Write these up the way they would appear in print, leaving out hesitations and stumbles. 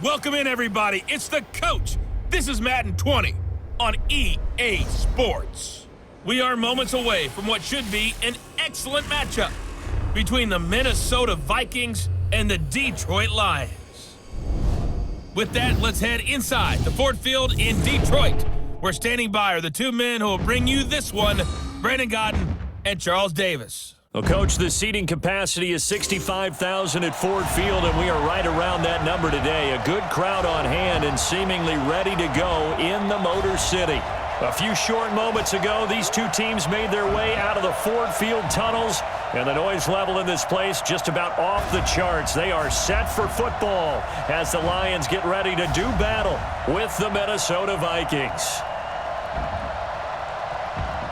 Welcome in, everybody. It's the coach. This is Madden 20 on EA Sports. We are moments away from what should be an excellent matchup between the Minnesota Vikings and the Detroit Lions. With that, let's head inside the Ford Field in Detroit. Where standing by are the two men who will bring you this one, Brandon Godden and Charles Davis. Well, Coach, the seating capacity is 65,000 at Ford Field, and we are right around that number today. A good crowd on hand and seemingly ready to go in the Motor City. A few short moments ago, these two teams made their way out of the Ford Field tunnels, and the noise level in this place just about off the charts. They are set for football as the Lions get ready to do battle with the Minnesota Vikings.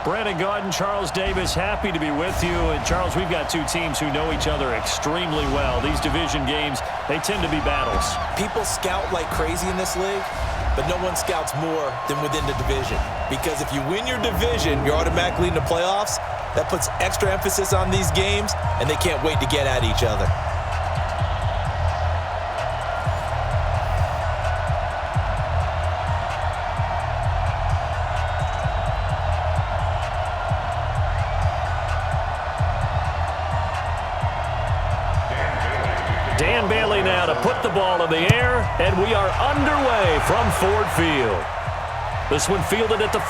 Brandon Godden, Charles Davis, happy to be with you. And, Charles, we've got two teams who know each other extremely well. These division games, they tend to be battles. People scout like crazy in this league, but no one scouts more than within the division. Because if you win your division, you're automatically in the playoffs. That puts extra emphasis on these games, and they can't wait to get at each other. Dan Bailey now to put the ball in the air, and we are underway from Ford Field. This one fielded at the 5.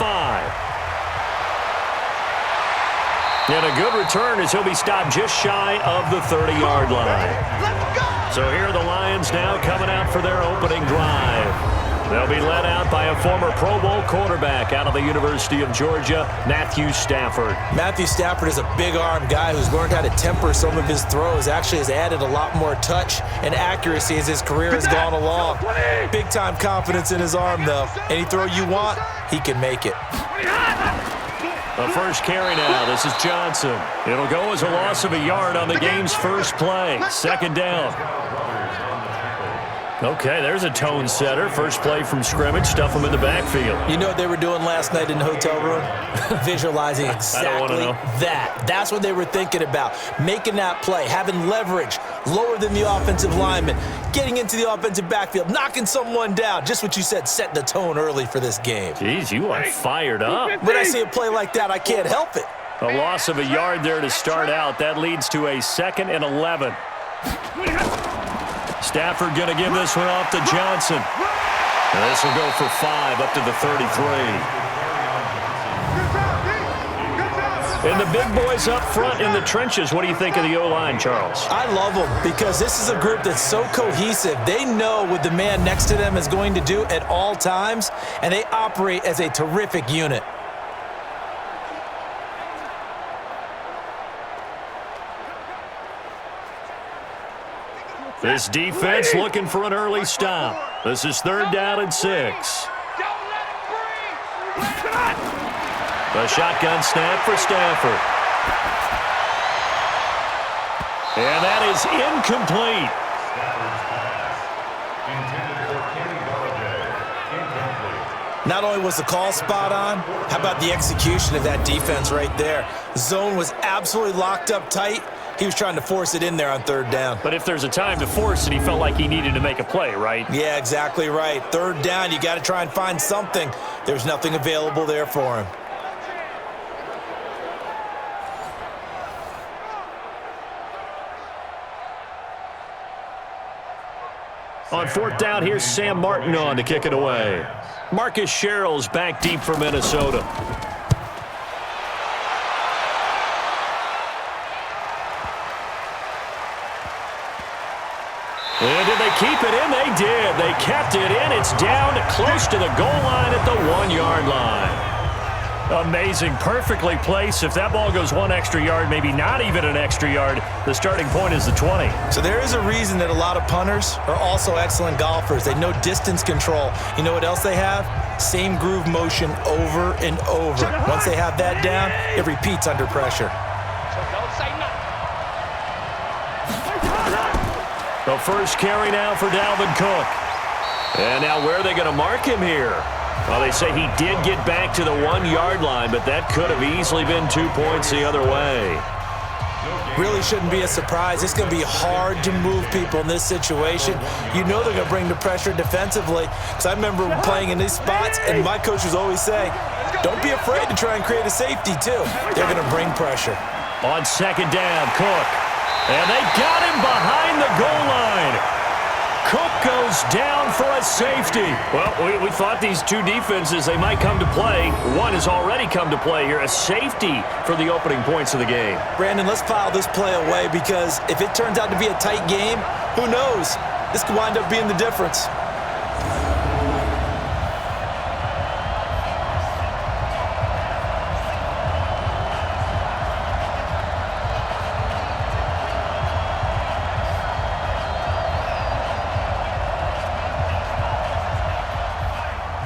And a good return as he'll be stopped just shy of the 30-yard line. So here are the Lions now coming out for their opening drive. They'll be led out by a former Pro Bowl quarterback out of the University of Georgia, Matthew Stafford. Matthew Stafford is a big-arm guy who's learned how to temper some of his throws. Actually has added a lot more touch and accuracy as his career has gone along. Big-time confidence in his arm, though. Any throw you want, he can make it. The first carry now. This is Johnson. It'll go as a loss of a yard on the game's first play. Second down. Okay, there's a tone setter. First play from scrimmage. Stuff them in the backfield. You know what they were doing last night in the hotel room? Visualizing exactly that. That's what they were thinking about. Making that play, having leverage, lower than the offensive lineman, getting into the offensive backfield, knocking someone down. Just what you said, set the tone early for this game. Jeez, you are fired up. When I see a play like that, I can't help it. A loss of a yard there to start out. That leads to a 2nd and 11. Stafford going to give this one off to Johnson. And this will go for 5 up to the 33. And the big boys up front in the trenches. What do you think of the O-line, Charles? I love them because this is a group that's so cohesive. They know what the man next to them is going to do at all times, and they operate as a terrific unit. This defense looking for an early stop. This is 3rd down and 6. The shotgun snap for Stafford. And that is incomplete. Not only was the call spot on, how about the execution of that defense right there? The zone was absolutely locked up tight. He was trying to force it in there on 3rd down. But if there's a time to force it, he felt like he needed to make a play, right? Yeah, exactly right. 3rd down, you got to try and find something. There's nothing available there for him. On 4th down, here's Sam Martin on to kick it away. Marcus Sherrill's back deep for Minnesota. And did they keep it in? They did. They kept it in. It's down to close to the goal line at the 1-yard line. Amazing. Perfectly placed. If that ball goes 1 extra yard, maybe not even an extra yard, the starting point is the 20. So there is a reason that a lot of punters are also excellent golfers. They know distance control. You know what else they have? Same groove motion over and over. Once they have that down, it repeats under pressure. The first carry now for Dalvin Cook. And now where are they going to mark him here? Well, they say he did get back to the 1-yard line, but that could have easily been 2 points the other way. Really shouldn't be a surprise. It's going to be hard to move people in this situation. You know they're going to bring the pressure defensively. Because I remember playing in these spots, and my coaches always say, don't be afraid to try and create a safety, too. They're going to bring pressure. On second down, Cook. And they got him behind the goal line. Cook goes down for a safety. Well, we thought these two defenses, they might come to play. One has already come to play here, a safety for the opening points of the game. Brandon, let's file this play away because if it turns out to be a tight game, who knows? This could wind up being the difference.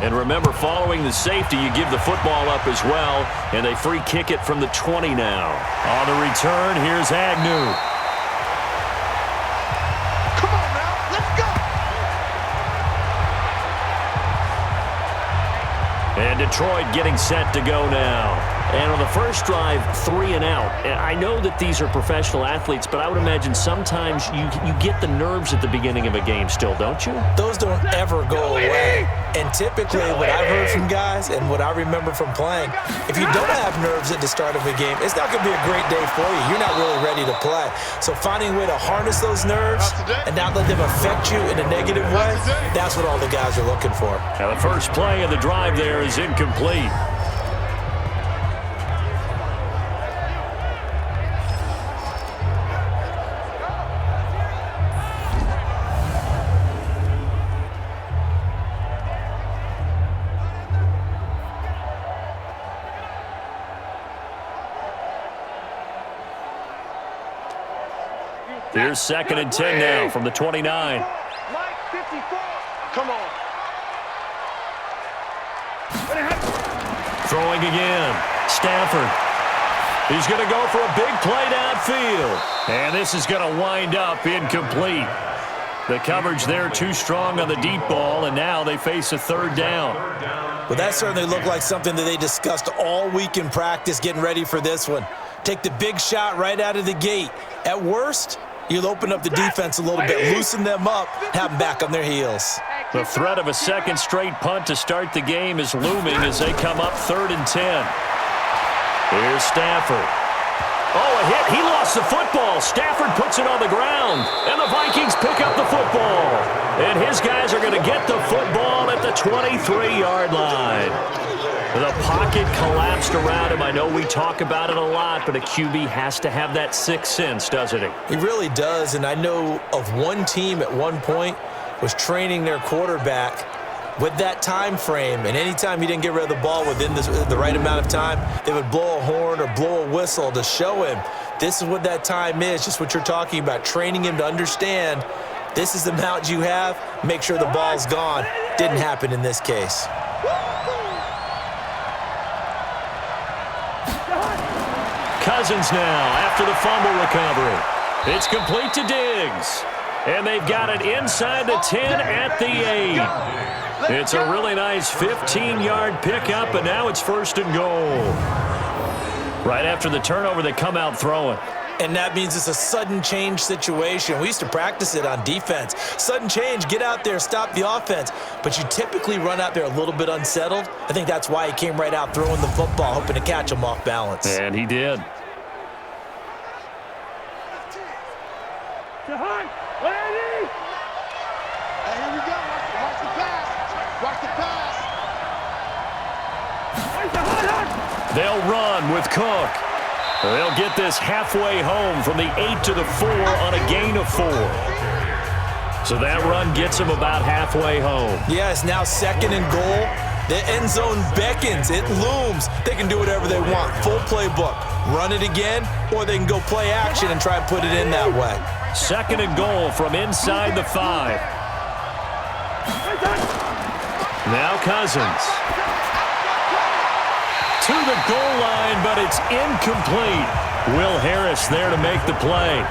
And remember, following the safety, you give the football up as well, and they free kick it from the 20 now. On the return, here's Agnew. Come on now, let's go! And Detroit getting set to go now. And on the first drive, 3 and out. And I know that these are professional athletes, but I would imagine sometimes you get the nerves at the beginning of a game still, don't you? Those don't ever go away. And typically what I've heard from guys and what I remember from playing, if you don't have nerves at the start of a game, it's not going to be a great day for you. You're not really ready to play. So finding a way to harness those nerves and not let them affect you in a negative way, that's what all the guys are looking for. Now the first play of the drive there is incomplete. Here's 2nd and 10 now from the 29. Mike 54. Come on. Throwing again. Stafford. He's going to go for a big play downfield. And this is going to wind up incomplete. The coverage there too strong on the deep ball, and now they face a 3rd down. Well, that certainly looked like something that they discussed all week in practice getting ready for this one. Take the big shot right out of the gate. At worst, you'll open up the defense a little bit, loosen them up, have them back on their heels. The threat of a second straight punt to start the game is looming as they come up 3rd and 10. Here's Stafford. Oh, a hit. He lost the football. Stafford puts it on the ground, and the Vikings pick up the football. And his guys are going to get the football at the 23-yard line. The pocket collapsed around him. I know we talk about it a lot, but a QB has to have that sixth sense, doesn't he? He really does, and I know of one team at one point was training their quarterback with that time frame, and anytime he didn't get rid of the ball within the right amount of time, they would blow a horn or blow a whistle to show him this is what that time is, just what you're talking about, training him to understand this is the amount you have, make sure the ball's gone. Didn't happen in this case. Cousins now after the fumble recovery. It's complete to Diggs. And they've got it inside the 10 at the 8. It's a really nice 15-yard pickup, and now it's 1st and goal. Right after the turnover, they come out throwing. And that means it's a sudden change situation. We used to practice it on defense. Sudden change, get out there, stop the offense. But you typically run out there a little bit unsettled. I think that's why he came right out throwing the football, hoping to catch him off balance. And he did. Ready? Hey, here we go. Watch the pass. Watch the pass. They'll run with Cook. They'll get this halfway home from the 8 to the 4 on a gain of 4. So that run gets them about halfway home. Yeah, it's now 2nd and goal. The end zone beckons. It looms. They can do whatever they want. Full playbook. Run it again, or they can go play action and try and put it in that way. 2nd and goal from inside the 5. Now Cousins. To the goal line, but it's incomplete. Will Harris there to make the play.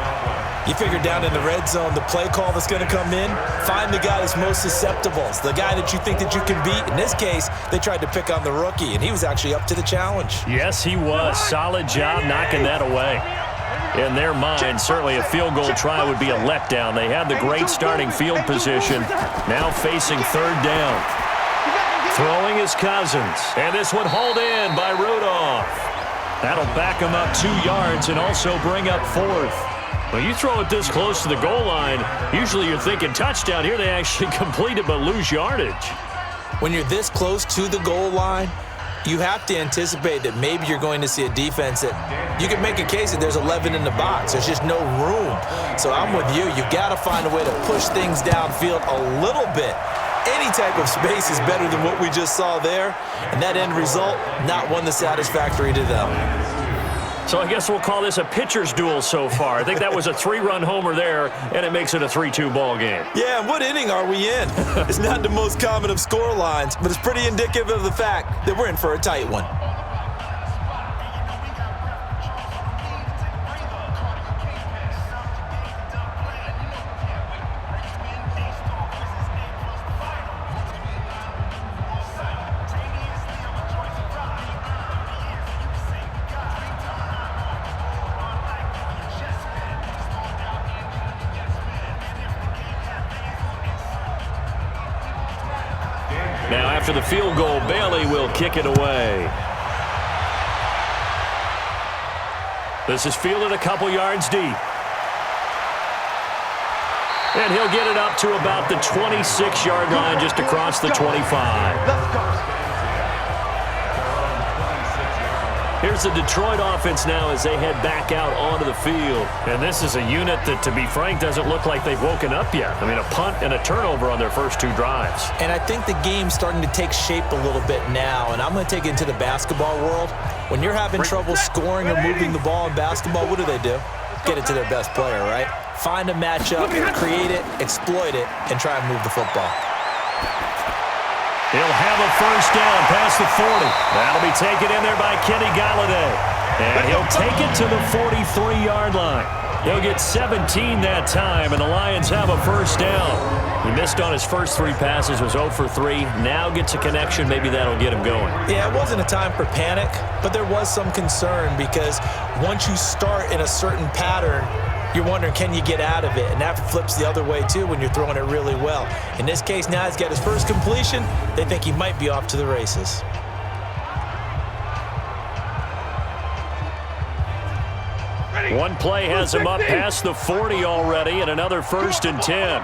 You figure down in the red zone, the play call that's going to come in, find the guy that's most susceptible, the guy that you think that you can beat. In this case, they tried to pick on the rookie, and he was actually up to the challenge. Yes, he was. Solid job knocking that away. In their mind, certainly a field goal try would be a letdown. They had the great starting field position, now facing third down. Throwing is Cousins, and this one hauled in by Rudolph. That'll back him up 2 yards and also bring up fourth. When you throw it this close to the goal line, usually you're thinking touchdown. Here they actually complete it but lose yardage. When you're this close to the goal line, you have to anticipate that maybe you're going to see a defense that you can make a case that there's 11 in the box. There's just no room. So I'm with you. You've got to find a way to push things downfield a little bit. Any type of space is better than what we just saw there. And that end result, not one that's satisfactory to them. So I guess we'll call this a pitcher's duel so far. I think that was a 3-run homer there, and it makes it a 3-2 ball game. Yeah, and what inning are we in? It's not the most common of score lines, but it's pretty indicative of the fact that we're in for a tight one. Now, after the field goal, Bailey will kick it away. This is fielded a couple yards deep. And he'll get it up to about the 26-yard line, just across the 25. Let's go. Here's the Detroit offense now as they head back out onto the field. And this is a unit that, to be frank, doesn't look like they've woken up yet. I mean, a punt and a turnover on their first 2 drives. And I think the game's starting to take shape a little bit now, and I'm going to take it into the basketball world. When you're having trouble scoring or moving the ball in basketball, what do? Get it to their best player, right? Find a matchup, create it, exploit it, and try and move the football. He'll have a first down past the 40. That'll be taken in there by Kenny Galladay. And he'll take it to the 43-yard line. He'll get 17 that time, and the Lions have a first down. He missed on his first 3 passes, was 0 for 3. Now gets a connection. Maybe that'll get him going. Yeah, it wasn't a time for panic, but there was some concern because once you start in a certain pattern, you're wondering, can you get out of it? And that flips the other way, too, when you're throwing it really well. In this case, now he's got his first completion. They think he might be off to the races. One play has him up past the 40 already, and another 1st and 10.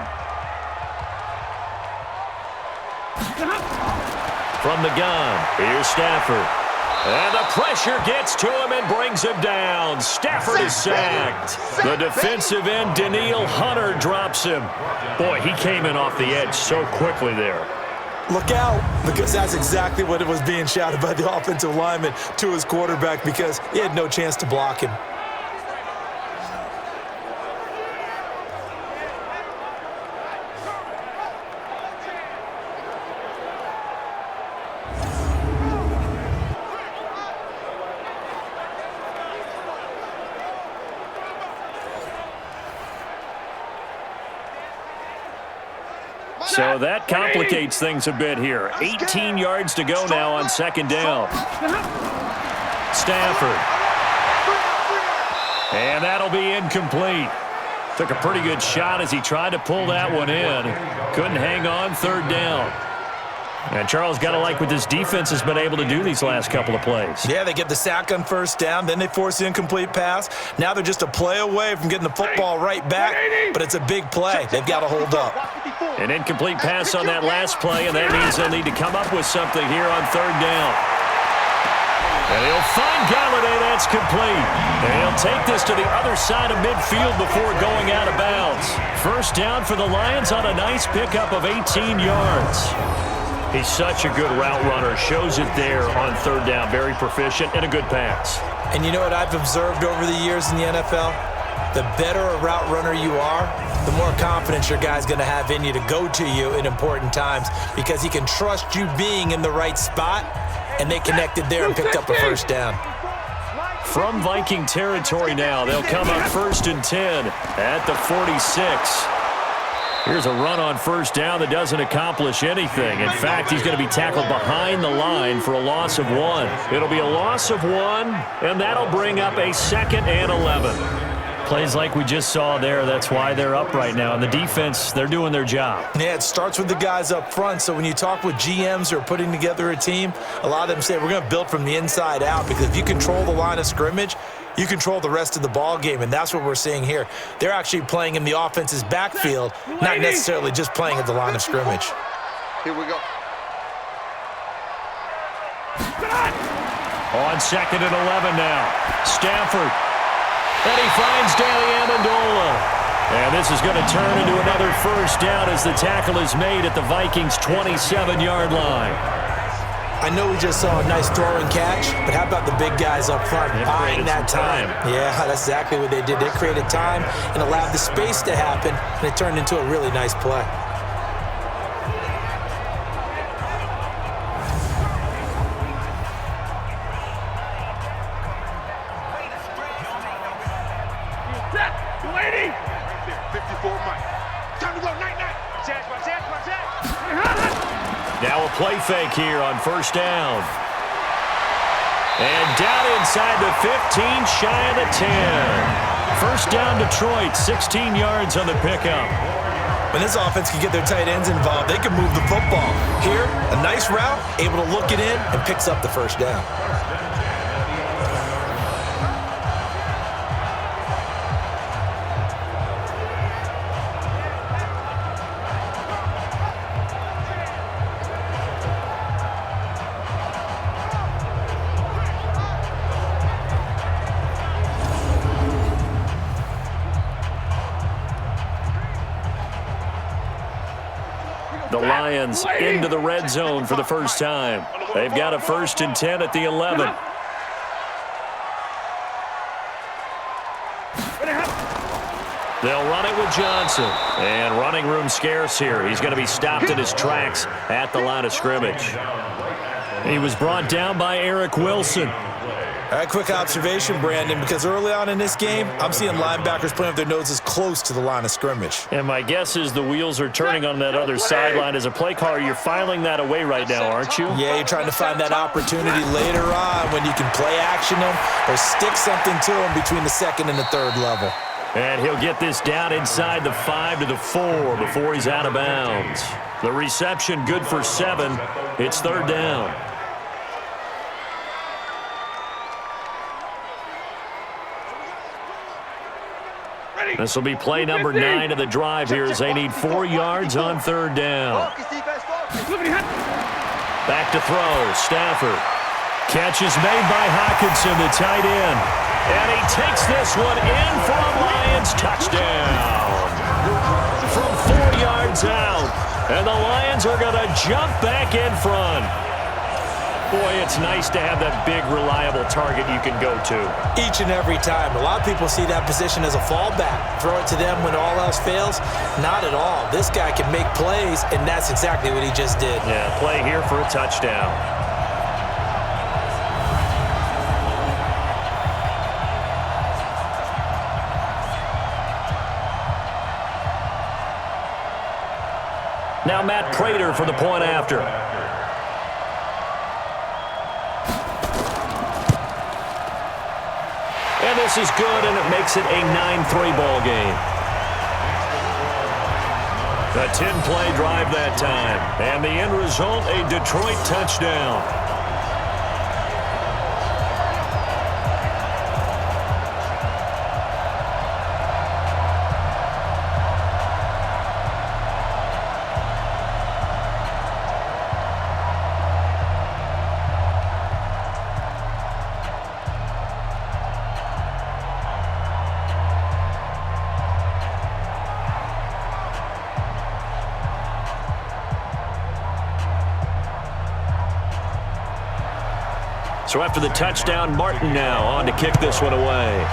From the gun, here's Stafford. And the pressure gets to him and brings him down. Stafford is sacked. The defensive end, Danielle Hunter, drops him. Boy, he came in off the edge so quickly there. Look out, because that's exactly what it was being shouted by the offensive lineman to his quarterback because he had no chance to block him. So that complicates things a bit here. 18 yards to go now on 2nd down. Stafford. And that'll be incomplete. Took a pretty good shot as he tried to pull that one in. Couldn't hang on, 3rd down. And Charles, got to like what this defense has been able to do these last couple of plays. Yeah, they get the sack on 1st down, then they force the incomplete pass. Now they're just a play away from getting the football right back, but it's a big play. They've got to hold up. An incomplete pass on that last play, and that means they'll need to come up with something here on 3rd down. And he'll find Galladay. That's complete. And he'll take this to the other side of midfield before going out of bounds. First down for the Lions on a nice pickup of 18 yards. He's such a good route runner. Shows it there on 3rd down. Very proficient and a good pass. And you know what I've observed over the years in the NFL? The better a route runner you are, the more confidence your guy's going to have in you to go to you in important times because he can trust you being in the right spot, and they connected there and picked up a first down. From Viking territory now, they'll come up 1st and 10 at the 46. Here's a run on 1st down that doesn't accomplish anything. In fact, he's going to be tackled behind the line for a loss of 1. It'll be a loss of 1, and that'll bring up a 2nd and 11. Plays like we just saw there, that's why they're up right now. And the defense, they're doing their job. Yeah, it starts with the guys up front. So when you talk with GMs who are putting together a team, a lot of them say we're going to build from the inside out, because if you control the line of scrimmage, you control the rest of the ball game, and that's what we're seeing here. They're actually playing in the offense's backfield, not necessarily just playing at the line of scrimmage. Here we go. On 2nd and 11 now. Stafford. And he finds Danny Amendola. And this is going to turn into another first down as the tackle is made at the Vikings' 27-yard line. I know we just saw a nice throw and catch, but how about the big guys up front buying that time? Yeah, that's exactly what they did. They created time and allowed the space to happen, and it turned into a really nice play. Now a play fake here on first down. And down inside the 15, shy of the 10. First down Detroit, 16 yards on the pickup. When this offense can get their tight ends involved, they can move the football. Here, a nice route, able to look it in, and picks up the first down. The Lions into the red zone for the first time. They've got a 1st and 10 at the 11. They'll run it with Johnson. And running room scarce here. He's going to be stopped in his tracks at the line of scrimmage. He was brought down by Eric Wilson. All right, quick observation, Brandon, because early on in this game, I'm seeing linebackers playing with their noses close to the line of scrimmage. And my guess is the wheels are turning on that other sideline. As a play caller, you're filing that away right now, aren't you? Yeah, you're trying to find that opportunity later on when you can play action them or stick something to them between the 2nd and the 3rd level. And he'll get this down inside the 5 to the 4 before he's out of bounds. The reception good for 7. It's 3rd down. This will be play number 9 of the drive here as they need 4 yards on 3rd down. Back to throw. Stafford. Catch is made by Hockenson, the tight end. And he takes this one in for a Lions touchdown. From 4 yards out. And the Lions are going to jump back in front. Boy, it's nice to have that big, reliable target you can go to. Each and every time. A lot of people see that position as a fallback. Throw it to them when all else fails. Not at all. This guy can make plays, and that's exactly what he just did. Yeah, play here for a touchdown. Now Matt Prater for the point after. And this is good, and it makes it a 9-3 ball game. A 10-play drive that time. And the end result, a Detroit touchdown. So after the touchdown, Martin now on to kick this one away.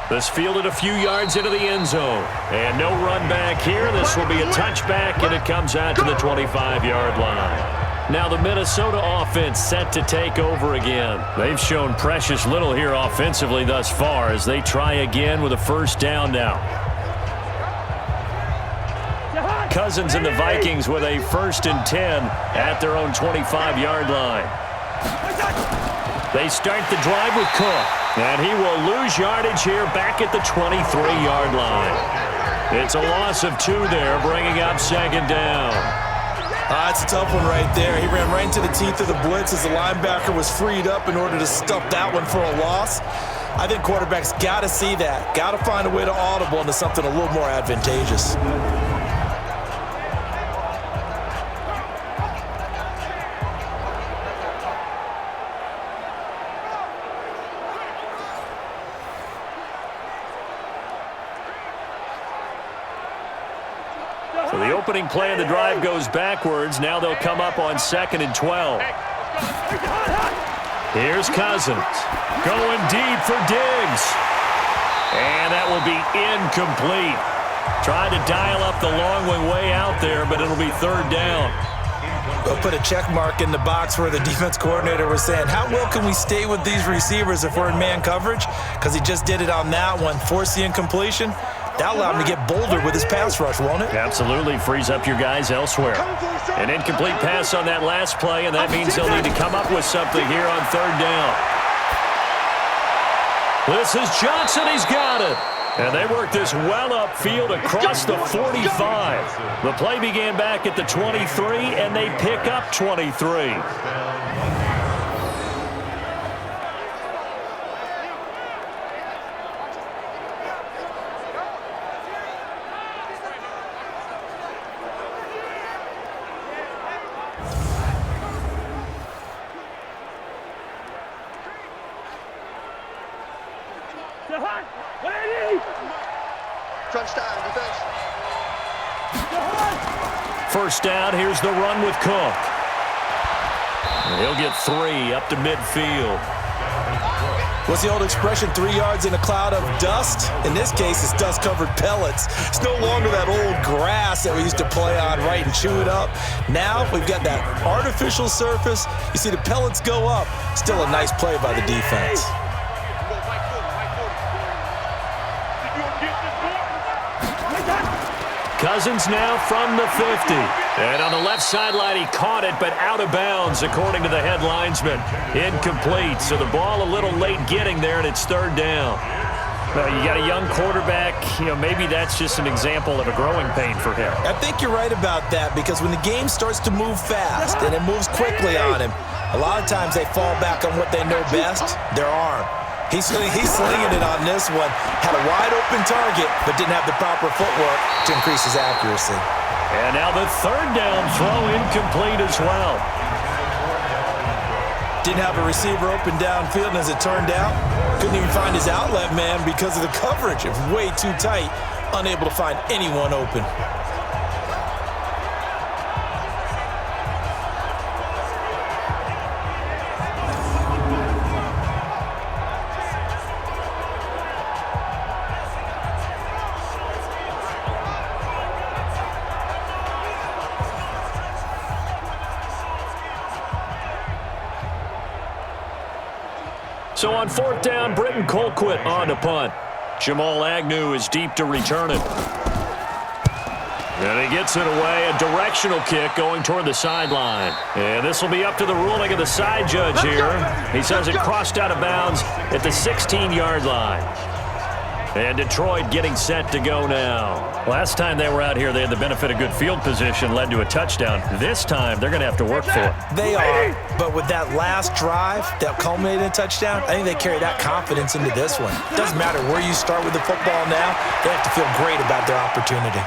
This fielded a few yards into the end zone. And no run back here. This will be a touchback, and it comes out to the 25-yard line. Now the Minnesota offense set to take over again. They've shown precious little here offensively thus far as they try again with a first down now. Cousins and the Vikings with a 1st and 10 at their own 25-yard line. They start the drive with Cook. And he will lose yardage here back at the 23-yard line. It's a loss of 2 there, bringing up second down. It's a tough one right there. He ran right into the teeth of the blitz as the linebacker was freed up in order to stuff that one for a loss. I think quarterbacks got to see that. Got to find a way to audible into something a little more advantageous. So the opening play of the drive goes backwards. Now they'll come up on 2nd and 12. Here's Cousins going deep for Diggs. And that will be incomplete. Trying to dial up the long way out there, but it'll be 3rd down. They'll put a check mark in the box where the defense coordinator was saying, how well can we stay with these receivers if we're in man coverage? Because he just did it on that one, forced the incompletion. That allowed him to get bolder with his pass rush, won't it? Absolutely. Frees up your guys elsewhere. An incomplete pass on that last play, and that means they'll need to come up with something here on 3rd down. This is Johnson. He's got it. And they work this well upfield across the 45. The play began back at the 23, and they pick up 23. Touchdown, defense. First down, here's the run with Cook. And he'll get 3 up to midfield. What's the old expression, 3 yards in a cloud of dust? In this case, it's dust-covered pellets. It's no longer that old grass that we used to play on, right, and chew it up. Now we've got that artificial surface. You see the pellets go up. Still a nice play by the defense. Cousins now from the 50. And on the left sideline, he caught it, but out of bounds, according to the head linesman. Incomplete, so the ball a little late getting there, and it's 3rd down. Well, you got a young quarterback. Maybe that's just an example of a growing pain for him. I think you're right about that, because when the game starts to move fast and it moves quickly on him, a lot of times they fall back on what they know best, their arm. He's slinging it on this one. Had a wide-open target, but didn't have the proper footwork to increase his accuracy. And now the 3rd down throw incomplete as well. Didn't have a receiver open downfield, and as it turned out, couldn't even find his outlet man because of the coverage. It was way too tight, unable to find anyone open. So on 4th down, Britton Colquitt on to punt. Jamal Agnew is deep to return it. And he gets it away, a directional kick going toward the sideline. And this will be up to the ruling of the side judge here. He says it crossed out of bounds at the 16-yard line. And Detroit getting set to go now. Last time they were out here, they had the benefit of good field position, led to a touchdown. This time, they're going to have to work for it. They are, but with that last drive that culminated in a touchdown, I think they carry that confidence into this one. Doesn't matter where you start with the football now, they have to feel great about their opportunity.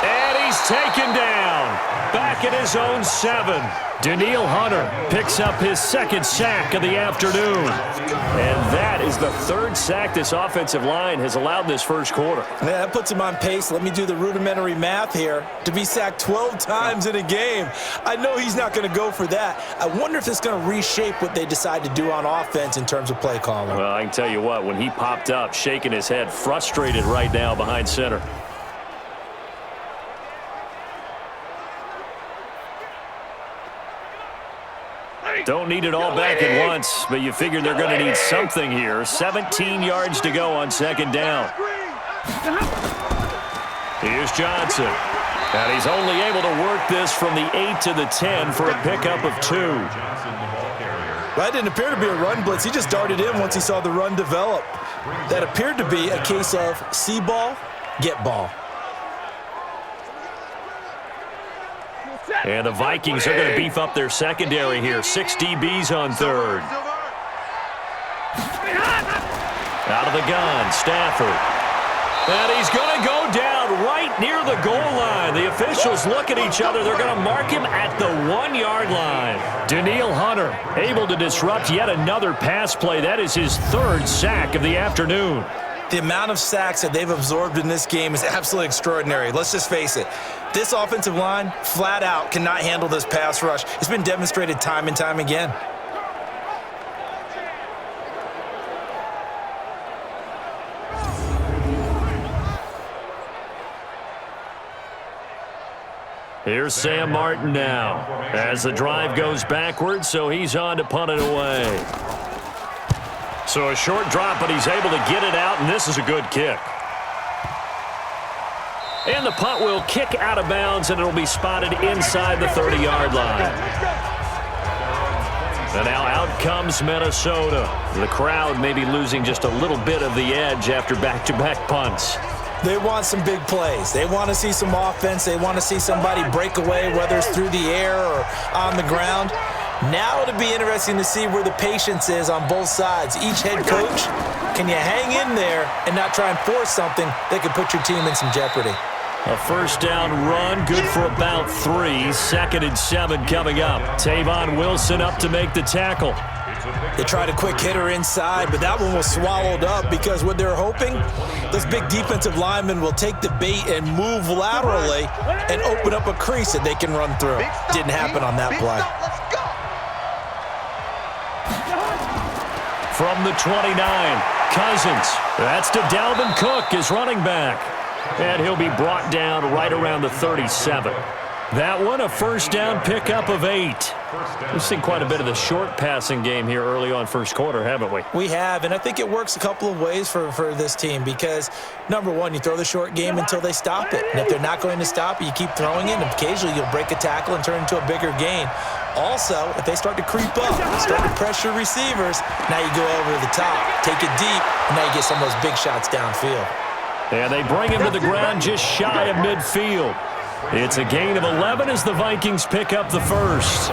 And he's taken down. Back at his own 7. Daniil Hunter picks up his 2nd sack of the afternoon. And that is the 3rd sack this offensive line has allowed this first quarter. Yeah, that puts him on pace. Let me do the rudimentary math here. To be sacked 12 times in a game, I know he's not going to go for that. I wonder if it's going to reshape what they decide to do on offense in terms of play calling. Well, I can tell you what, when he popped up, shaking his head, frustrated right now behind center. Don't need it all back at once, but you figure they're going to need something here. 17 yards to go on 2nd down. Here's Johnson. And he's only able to work this from the 8 to the 10 for a pickup of 2. Well, that didn't appear to be a run blitz. He just darted in once he saw the run develop. That appeared to be a case of see ball, get ball. And the Vikings are going to beef up their secondary here. 6 DBs on third. Out of the gun, Stafford. And he's going to go down right near the goal line. The officials look at each other. They're going to mark him at the 1-yard line. Danielle Hunter able to disrupt yet another pass play. That is his 3rd sack of the afternoon. The amount of sacks that they've absorbed in this game is absolutely extraordinary. Let's just face it. This offensive line, flat out, cannot handle this pass rush. It's been demonstrated time and time again. Here's Sam Martin now as the drive goes backwards, so he's on to punt it away. So a short drop, but he's able to get it out, and this is a good kick. And the punt will kick out of bounds, and it'll be spotted inside the 30-yard line. And now out comes Minnesota. The crowd may be losing just a little bit of the edge after back-to-back punts. They want some big plays. They want to see some offense. They want to see somebody break away, whether it's through the air or on the ground. Now it'll be interesting to see where the patience is on both sides. Each head coach, can you hang in there and not try and force something that could put your team in some jeopardy? A first down run, good for about 3. 2nd and 7 coming up. Tavon Wilson up to make the tackle. They tried a quick hitter inside, but that one was swallowed up because what they're hoping, those big defensive linemen will take the bait and move laterally and open up a crease that they can run through. Didn't happen on that play. From the 29, Cousins. That's to Dalvin Cook, his running back. And he'll be brought down right around the 37. That one, a first down pickup of 8. We've seen quite a bit of the short passing game here early on first quarter, haven't we? We have, and I think it works a couple of ways for this team because, number one, you throw the short game until they stop it. And if they're not going to stop it, you keep throwing it, and occasionally you'll break a tackle and turn into a bigger gain. Also, if they start to creep up, start to pressure receivers, now you go over the top, take it deep, and now you get some of those big shots downfield. And they bring him to the ground just shy of midfield. It's a gain of 11 as the Vikings pick up the first.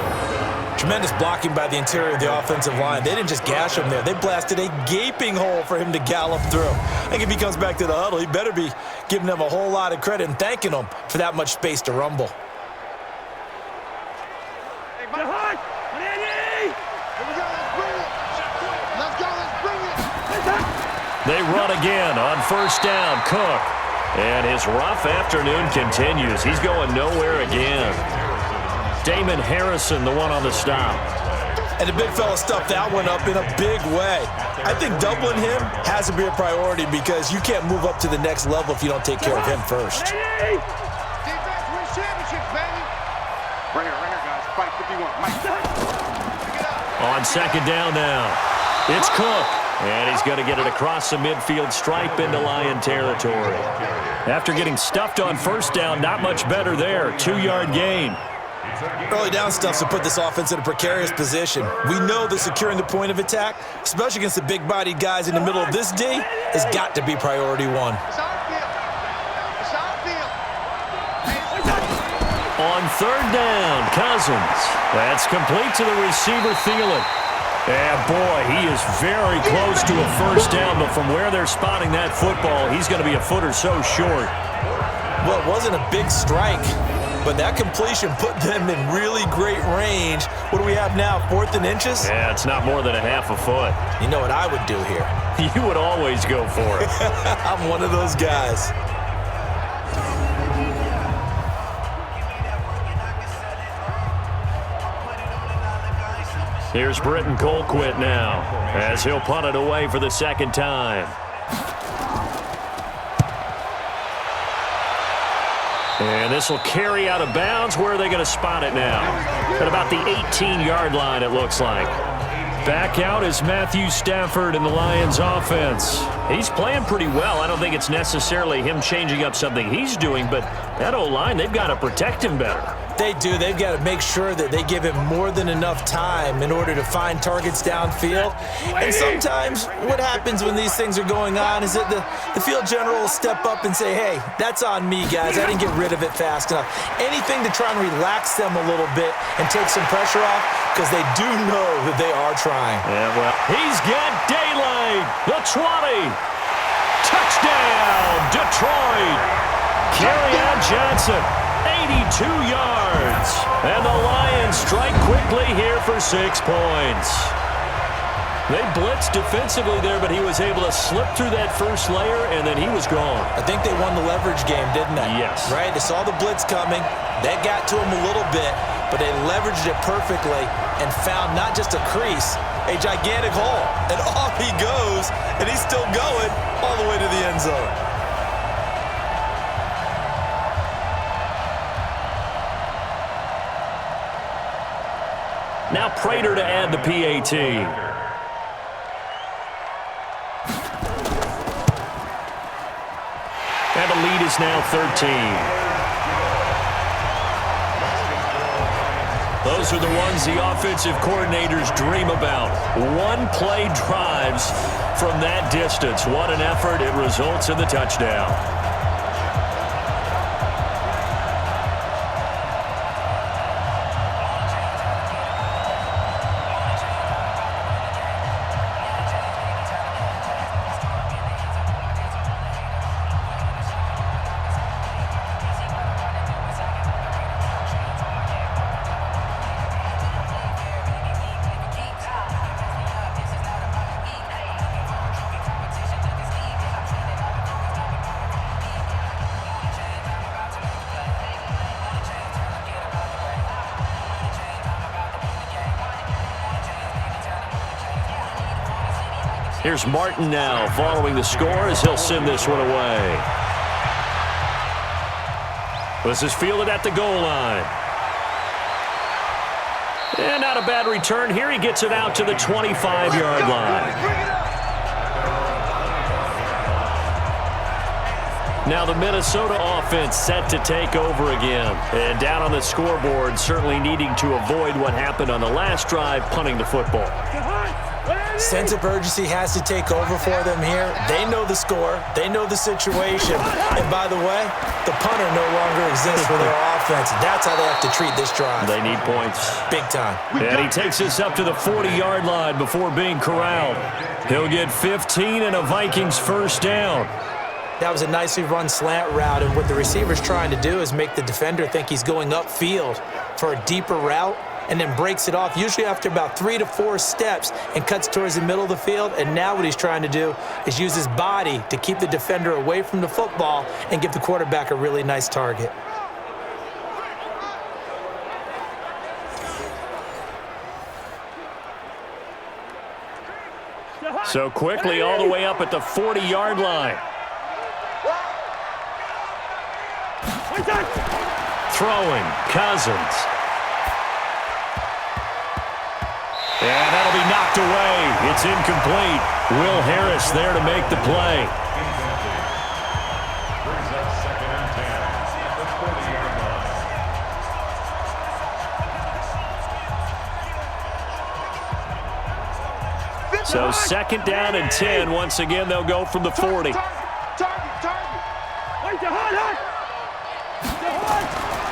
Tremendous blocking by the interior of the offensive line. They didn't just gash him there. They blasted a gaping hole for him to gallop through. I think if he comes back to the huddle, he better be giving them a whole lot of credit and thanking them for that much space to rumble. They run again on first down. Cook. And his rough afternoon continues. He's going nowhere again. Damon Harrison, the one on the stop. And the big fella stuffed that one up in a big way. I think doubling him has to be a priority because you can't move up to the next level if you don't take care of him first. Defense wins championships, baby. Bring her, guys. Fight 51. On second down now. It's Cook. And he's going to get it across the midfield stripe into Lion territory. After getting stuffed on first down, not much better there. 2-yard gain. Early down stuff to put this offense in a precarious position. We know that securing the point of attack, especially against the big-bodied guys in the middle of this D, has got to be priority 1. On third down, Cousins. That's complete to the receiver, Thielen. And boy, he is very close to a first down, but from where they're spotting that football, he's going to be a foot or so short. Well, it wasn't a big strike, but that completion put them in really great range. What do we have now, 4th and inches? Yeah, it's not more than a half a foot. You know what I would do here? You would always go for it. I'm one of those guys. Here's Britton Colquitt now as he'll punt it away for the second time. And this will carry out of bounds. Where are they going to spot it now? At about the 18-yard line, it looks like. Back out is Matthew Stafford in the Lions offense. He's playing pretty well. I don't think it's necessarily him changing up something he's doing, but that O-line, they've got to protect him better. They do. They've got to make sure that they give him more than enough time in order to find targets downfield. And sometimes what happens when these things are going on is that the field general will step up and say, hey, that's on me, guys. I didn't get rid of it fast enough. Anything to try and relax them a little bit and take some pressure off, because they do know that they are trying. Yeah, well, he's got daylight. The 20. Touchdown, Detroit. Kerryon Johnson, 82 yards. And the Lions strike quickly here for 6 points. They blitzed defensively there, but he was able to slip through that first layer, and then he was gone. I think they won the leverage game, didn't they? Yes. Right? They saw the blitz coming. That got to him a little bit, but they leveraged it perfectly and found not just a crease, a gigantic hole. And off he goes, and he's still going all the way to the end zone. Now Prater to add the PAT. And the lead is now 13. Those are the ones the offensive coordinators dream about. One-play drives from that distance. What an effort. It results in the touchdown. Here's Martin now following the score as he'll send this one away. This is fielded at the goal line. And not a bad return here. He gets it out to the 25-yard line. Now the Minnesota offense set to take over again. And down on the scoreboard, certainly needing to avoid what happened on the last drive, punting the football. Sense of urgency has to take over for them here. They know the score. They know the situation. And by the way, the punter no longer exists for their offense. That's how they have to treat this drive. They need points. Big time. And he takes us up to the 40-yard line before being corralled. He'll get 15 and a Vikings first down. That was a nicely run slant route, and what the receiver's trying to do is make the defender think he's going upfield for a deeper route, and then breaks it off, usually after about 3 to 4 steps, and cuts towards the middle of the field. And now what he's trying to do is use his body to keep the defender away from the football and give the quarterback a really nice target. So quickly all the way up at the 40-yard line. Throwing, Cousins. And that'll be knocked away. It's incomplete. Will Harris there to make the play. So second down and 10. Once again, they'll go from the 40.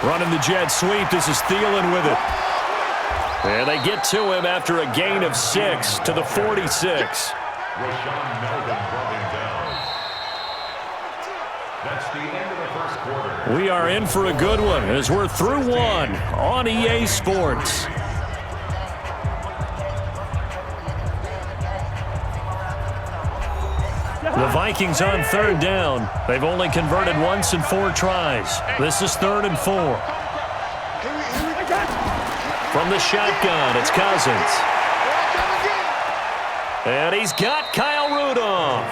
Running the jet sweep. This is Thielen with it. And they get to him after a gain of 6 to the 46. We are in for a good one as we're through one on EA Sports. The Vikings on third down. They've only converted once in 4 tries. This is 3rd and 4. From the shotgun, it's Cousins. And he's got Kyle Rudolph.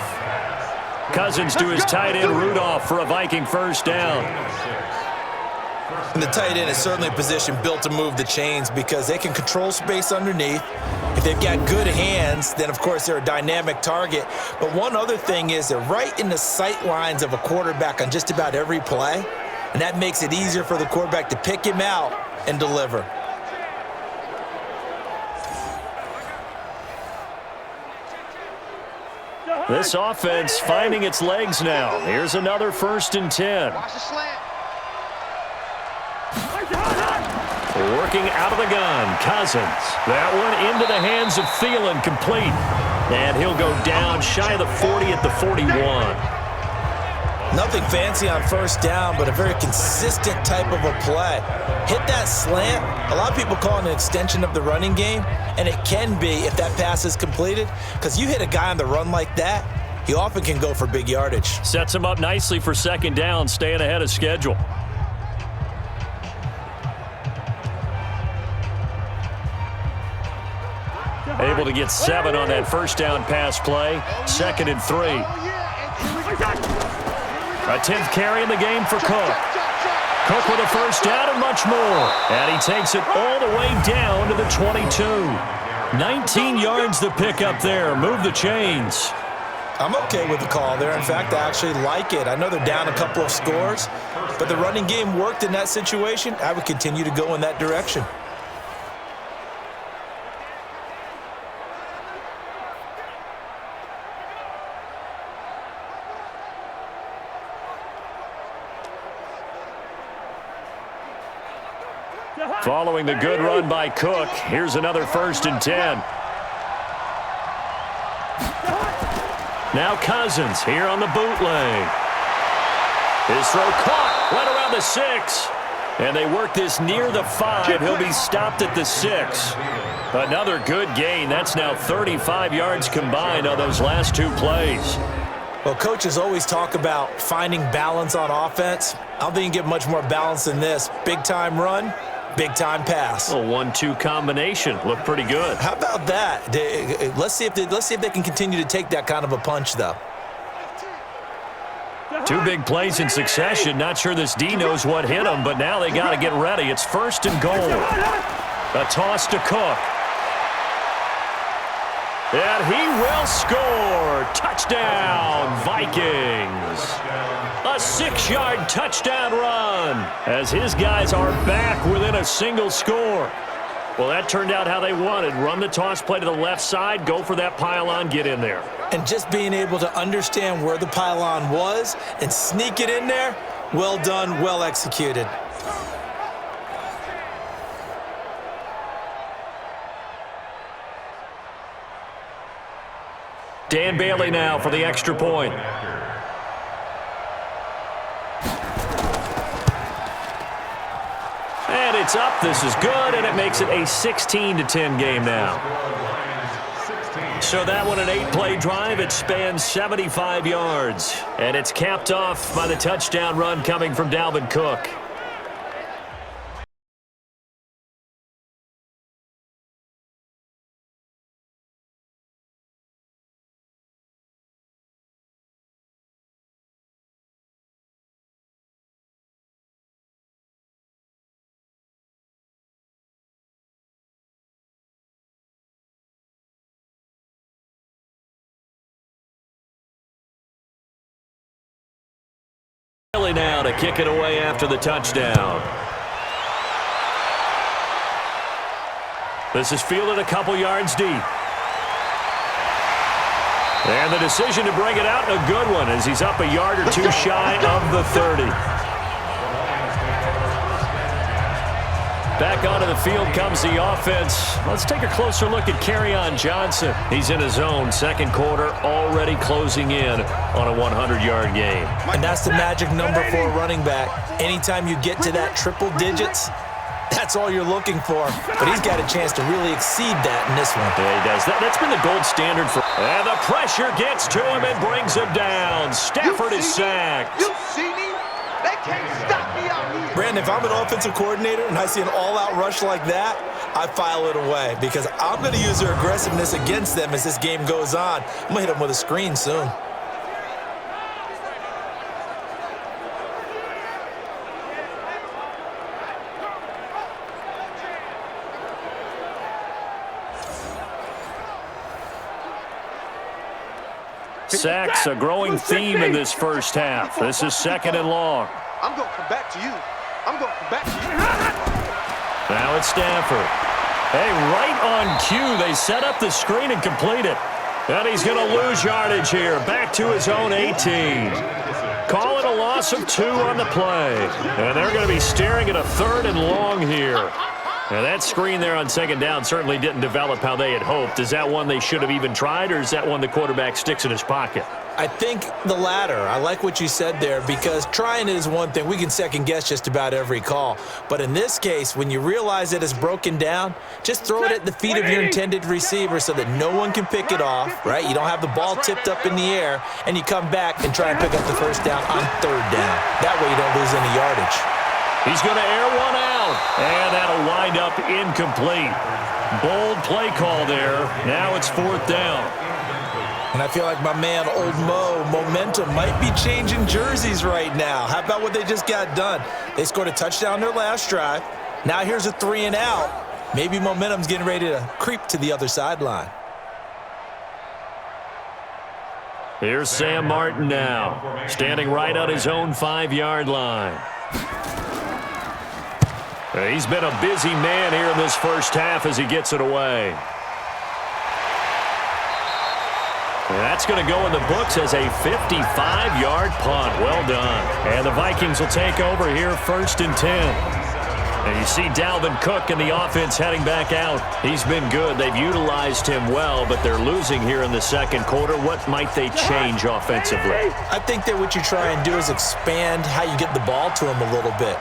Cousins to his tight end, Rudolph, for a Viking first down. And the tight end is certainly a position built to move the chains because they can control space underneath. If they've got good hands, then, of course, they're a dynamic target. But one other thing is they're right in the sight lines of a quarterback on just about every play, and that makes it easier for the quarterback to pick him out and deliver. This offense finding its legs now. Here's another 1st and 10. Watch the slant. Working out of the gun, Cousins. That one into the hands of Thielen, complete. And he'll go down shy of the 40 at the 41. Nothing fancy on 1st down, but a very consistent type of a play. Hit that slant. A lot of people call it an extension of the running game, and it can be if that pass is completed, because you hit a guy on the run like that, he often can go for big yardage. Sets him up nicely for 2nd down, staying ahead of schedule. Able to get 7 on that 1st down pass play. 2nd and 3. A 10th carry in the game for Cook. Cook with a 1st down and much more. And he takes it all the way down to the 22. 19 yards to pick up there. Move the chains. I'm okay with the call there. In fact, I actually like it. I know they're down a couple of scores, but the running game worked in that situation. I would continue to go in that direction. Following the good run by Cook, here's another 1st and 10. Now Cousins here on the bootleg. His throw caught right around the 6. And they work this near the 5. He'll be stopped at the 6. Another good gain. That's now 35 yards combined on those last 2 plays. Well, coaches always talk about finding balance on offense. I don't think you get much more balance than this. Big-time run, big-time pass. A 1-2 combination. Looked pretty good. How about that? Let's see if they can continue to take that kind of a punch, though. 2 big plays in succession. Not sure this D knows what hit him, but now they got to get ready. It's 1st and goal. A toss to Cook. And he will score. Touchdown, Vikings. A 6-yard touchdown run as his guys are back within a single score. Well, that turned out how they wanted. Run the toss play to the left side, go for that pylon, get in there. And just being able to understand where the pylon was and sneak it in there, well done, well executed. Dan Bailey now for the extra point. And it's up. This is good, and it makes it a 16-10 game now. So that one, an 8-play drive. It spans 75 yards. And it's capped off by the touchdown run coming from Dalvin Cook. Now to kick it away after the touchdown. This is fielded a couple yards deep. And the decision to bring it out, a good one, as he's up a yard or 2 shy of the 30. Back onto the field comes the offense. Let's take a closer look at Kerryon Johnson. He's in his own 2nd quarter, already closing in on a 100-yard game. And that's the magic number for a running back. Anytime you get to that triple digits, that's all you're looking for. But he's got a chance to really exceed that in this one. Yeah, he does. That's been the gold standard for... And the pressure gets to him and brings him down. Stafford is sacked. You see me? They can't stop me out here. Brandon, if I'm an offensive coordinator and I see an all-out rush like that, I file it away because I'm going to use their aggressiveness against them as this game goes on. I'm going to hit them with a screen soon. Sacks, a growing theme in this first half. This is 2nd and long. I'm going to come back to you. I'm going to come back to you. Now it's Stafford. Hey, right on cue, they set up the screen and complete it. And he's going to lose yardage here, back to his own 18. Call it a loss of 2 on the play. And they're going to be staring at a 3rd and long here. And that screen there on 2nd down certainly didn't develop how they had hoped. Is that one they should have even tried, or is that one the quarterback sticks in his pocket? I think the latter. I like what you said there, because trying it is one thing. We can second-guess just about every call. But in this case, when you realize that it's broken down, just throw it at the feet of your intended receiver so that no one can pick it off, right? You don't have the ball tipped up in the air, and you come back and try and pick up the 1st down on 3rd down. That way you don't lose any yardage. He's going to air one out, and that'll wind up incomplete. Bold play call there. Now it's 4th down. And I feel like my man, Old Mo, momentum might be changing jerseys right now. How about what they just got done? They scored a touchdown their last drive. Now here's a 3 and out. Maybe momentum's getting ready to creep to the other sideline. Here's Sam Martin now, standing right on his own 5-yard line. He's been a busy man here in this first half as he gets it away. That's going to go in the books as a 55-yard punt. Well done. And the Vikings will take over here 1st and 10. And you see Dalvin Cook in the offense heading back out. He's been good. They've utilized him well, but they're losing here in the 2nd quarter. What might they change offensively? I think that what you try and do is expand how you get the ball to him a little bit.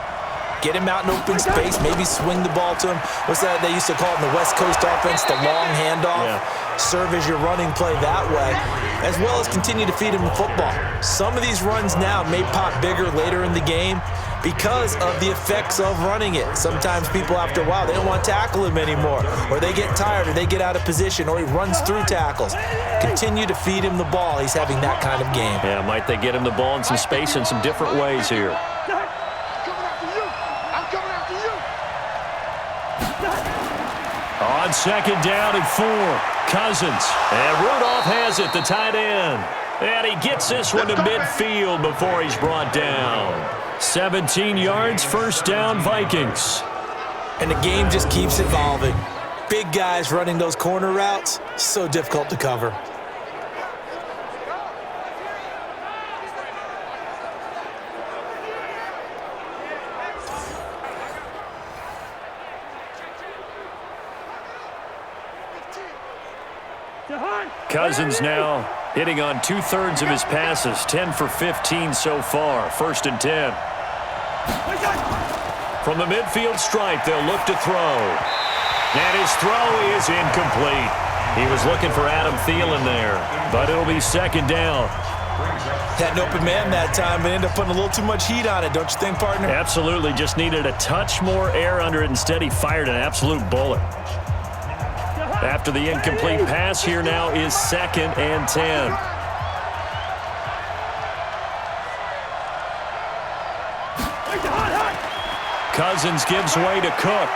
Get him out in open space, maybe swing the ball to him. What's that they used to call it in the West Coast offense, the long handoff? Yeah. Serve as your running play that way, as well as continue to feed him the football. Some of these runs now may pop bigger later in the game because of the effects of running it. Sometimes people, after a while, they don't want to tackle him anymore, or they get tired, or they get out of position, or he runs through tackles. Continue to feed him the ball. He's having that kind of game. Yeah, might they get him the ball in some space in some different ways here. On 2nd down and 4, Cousins. And Rudolph has it, the tight end. And he gets this one to midfield before he's brought down. 17 yards, 1st down, Vikings. And the game just keeps evolving. Big guys running those corner routes, so difficult to cover. Cousins now hitting on 2/3 of his passes, 10 for 15 so far. 1st and 10. From the midfield stripe, they'll look to throw. And his throw is incomplete. He was looking for Adam Thielen there, but it'll be 2nd down. Had an open man that time, but ended up putting a little too much heat on it, don't you think, partner? Absolutely. Just needed a touch more air under it. Instead, he fired an absolute bullet. After the incomplete pass, here now is 2nd and 10. Cousins gives way to Cook.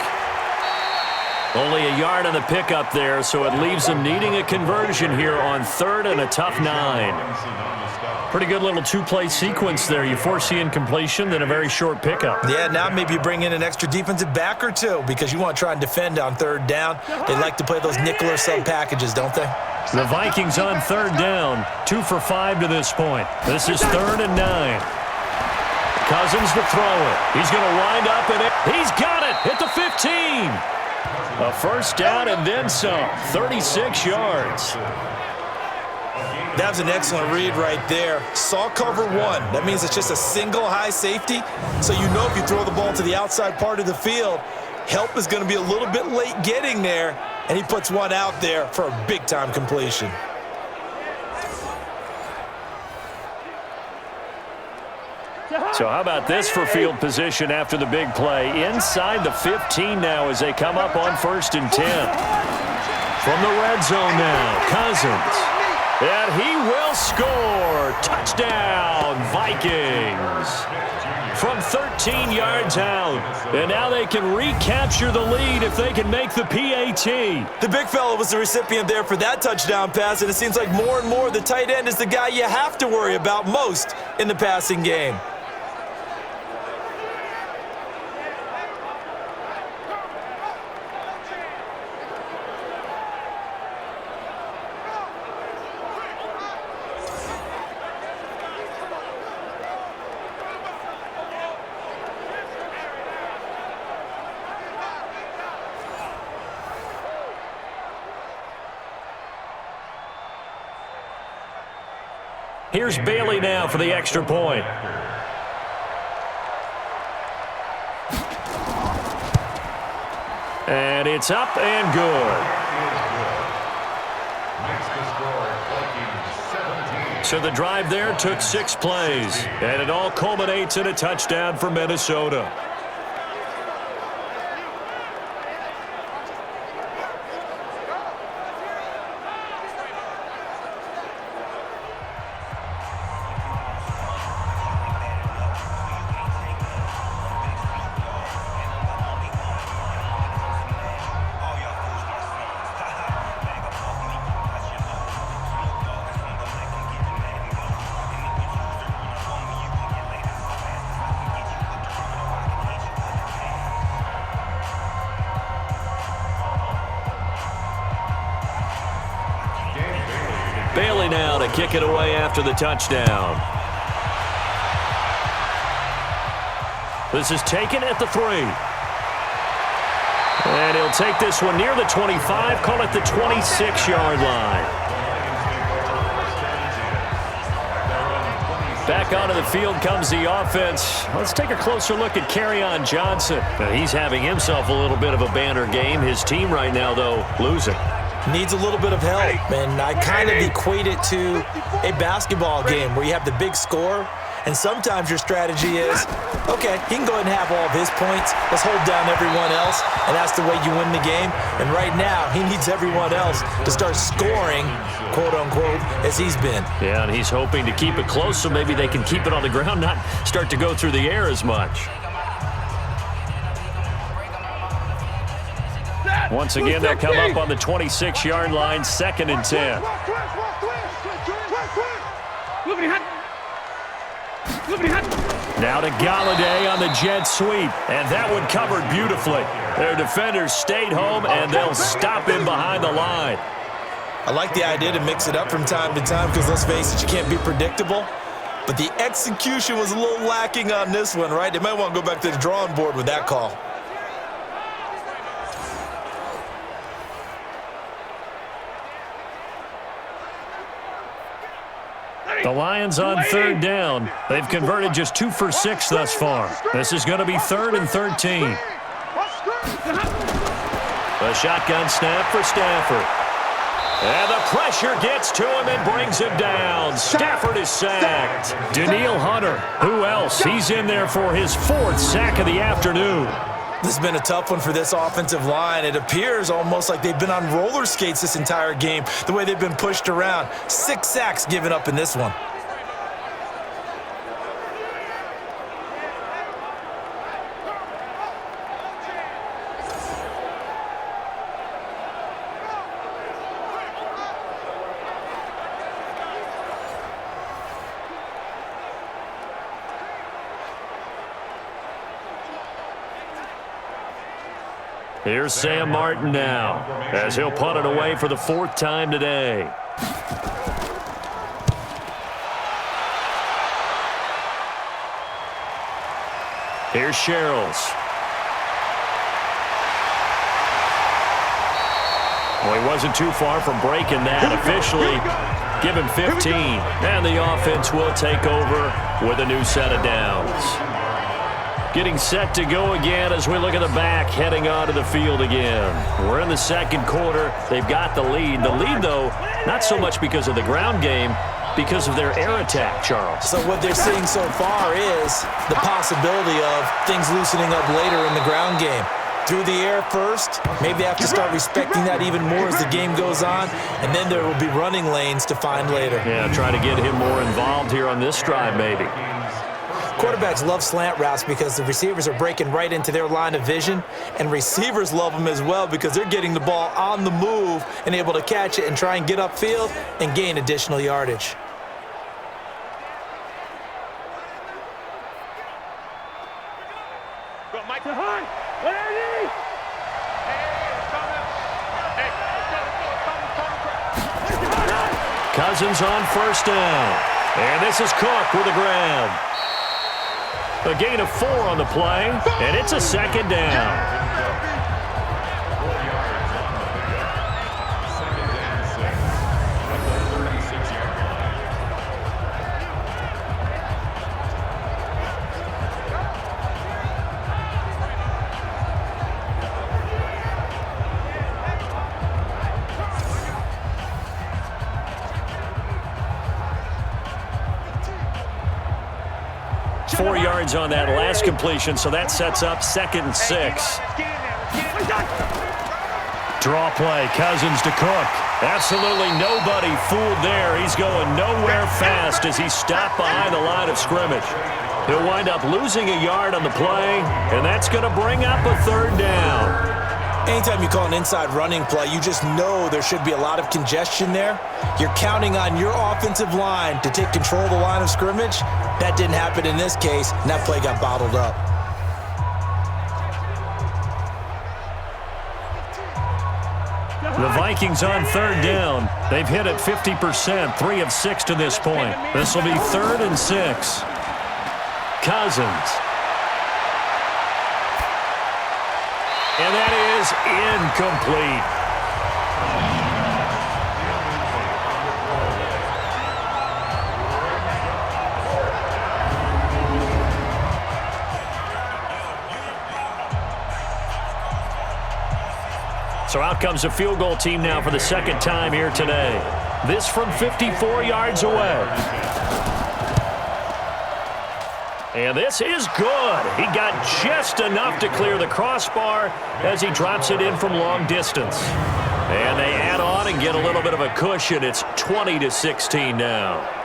Only a yard on the pickup there, so it leaves them needing a conversion here on 3rd and a tough 9. Pretty good little 2-play sequence there. You force the incompletion, then a very short pickup. Yeah, now maybe you bring in an extra defensive back or two because you want to try and defend on 3rd down. They like to play those nickel or sub packages, don't they? The Vikings on 3rd down, 2 for 5 to this point. This is 3rd and 9. Cousins to throw it. He's going to wind up and he's got it at the 15. A 1st down and then some, 36 yards. That was an excellent read right there. Saw cover 1. That means it's just a single high safety. So you know if you throw the ball to the outside part of the field, help is going to be a little bit late getting there. And he puts one out there for a big-time completion. So how about this for field position after the big play? Inside the 15 now as they come up on 1st and 10. From the red zone now, Cousins. And he will score. Touchdown, Vikings. From 13 yards out. And now they can recapture the lead if they can make the PAT. The big fella was the recipient there for that touchdown pass, and it seems like more and more the tight end is the guy you have to worry about most in the passing game. Here's Bailey now for the extra point. And it's up and good. So the drive there took 6 plays, and it all culminates in a touchdown for Minnesota. Bailey now to kick it away after the touchdown. This is taken at the 3. And he'll take this one near the 25, call it the 26-yard line. Back onto the field comes the offense. Let's take a closer look at Kerryon Johnson. He's having himself a little bit of a banner game. His team right now, though, losing. Needs a little bit of help, and I kind of equate it to a basketball game where you have the big score, and sometimes your strategy is, okay, he can go ahead and have all of his points. Let's hold down everyone else, and that's the way you win the game. And right now, he needs everyone else to start scoring, quote-unquote, as he's been. Yeah, and he's hoping to keep it close so maybe they can keep it on the ground, not start to go through the air as much. Once again, they'll come up on the 26-yard line, 2nd and 10. Now to Galladay on the jet sweep, and that one covered beautifully. Their defenders stayed home, and they'll stop him behind the line. I like the idea to mix it up from time to time because, let's face it, you can't be predictable. But the execution was a little lacking on this one, right? They might want to go back to the drawing board with that call. The Lions on 3rd down. They've converted just 2 for 6 thus far. This is going to be 3rd and 13. A shotgun snap for Stafford. And the pressure gets to him and brings him down. Stafford is sacked. Danielle Hunter, who else? He's in there for his 4th sack of the afternoon. This has been a tough one for this offensive line. It appears almost like they've been on roller skates this entire game, the way they've been pushed around. 6 sacks given up in this one. Here's Sam Martin now, as he'll punt it away for the 4th time today. Here's Sherrills. Well, he wasn't too far from breaking that. Officially, give him 15. And the offense will take over with a new set of downs. Getting set to go again as we look at the back, heading onto the field again. We're in the 2nd quarter. They've got the lead. The lead, though, not so much because of the ground game, because of their air attack, Charles. So what they're seeing so far is the possibility of things loosening up later in the ground game. Through the air first, maybe they have to start respecting that even more as the game goes on, and then there will be running lanes to find later. Yeah, try to get him more involved here on this drive, maybe. Quarterbacks love slant routes because the receivers are breaking right into their line of vision, and receivers love them as well because they're getting the ball on the move and able to catch it and try and get upfield and gain additional yardage. Cousins on 1st down. And this is Cook with a grab. A gain of 4 on the play, and it's a 2nd down. 4 yards on that last completion, so that sets up 2nd and 6. Draw play, Cousins to Cook. Absolutely nobody fooled there. He's going nowhere fast as he's stopped behind the line of scrimmage. He'll wind up losing a yard on the play, and that's going to bring up a 3rd down. Anytime you call an inside running play, you just know there should be a lot of congestion there. You're counting on your offensive line to take control of the line of scrimmage. That didn't happen in this case, and that play got bottled up. The Vikings on 3rd down. They've hit it 50%, 3 of 6 to this point. This will be 3rd and 6. Cousins. And that is incomplete. So out comes a field goal team now for the 2nd time here today. This from 54 yards away. And this is good. He got just enough to clear the crossbar as he drops it in from long distance. And they add on and get a little bit of a cushion. It's 20-16 now.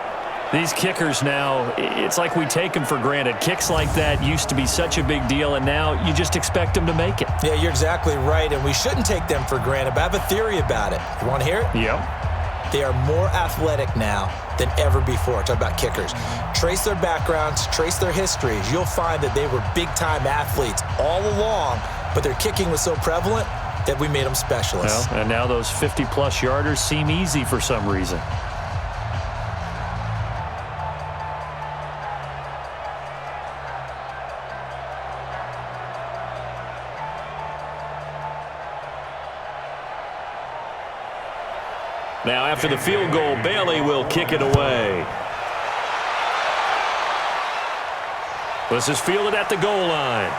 These kickers now, it's like we take them for granted. Kicks like that used to be such a big deal, and now you just expect them to make it. Yeah, you're exactly right, and we shouldn't take them for granted, but I have a theory about it. You want to hear it? Yep. They are more athletic now than ever before. Talk about kickers. Trace their backgrounds, trace their histories. You'll find that they were big-time athletes all along, but their kicking was so prevalent that we made them specialists. Well, and now those 50-plus yarders seem easy for some reason. Now, after the field goal, Bailey will kick it away. This is fielded at the goal line.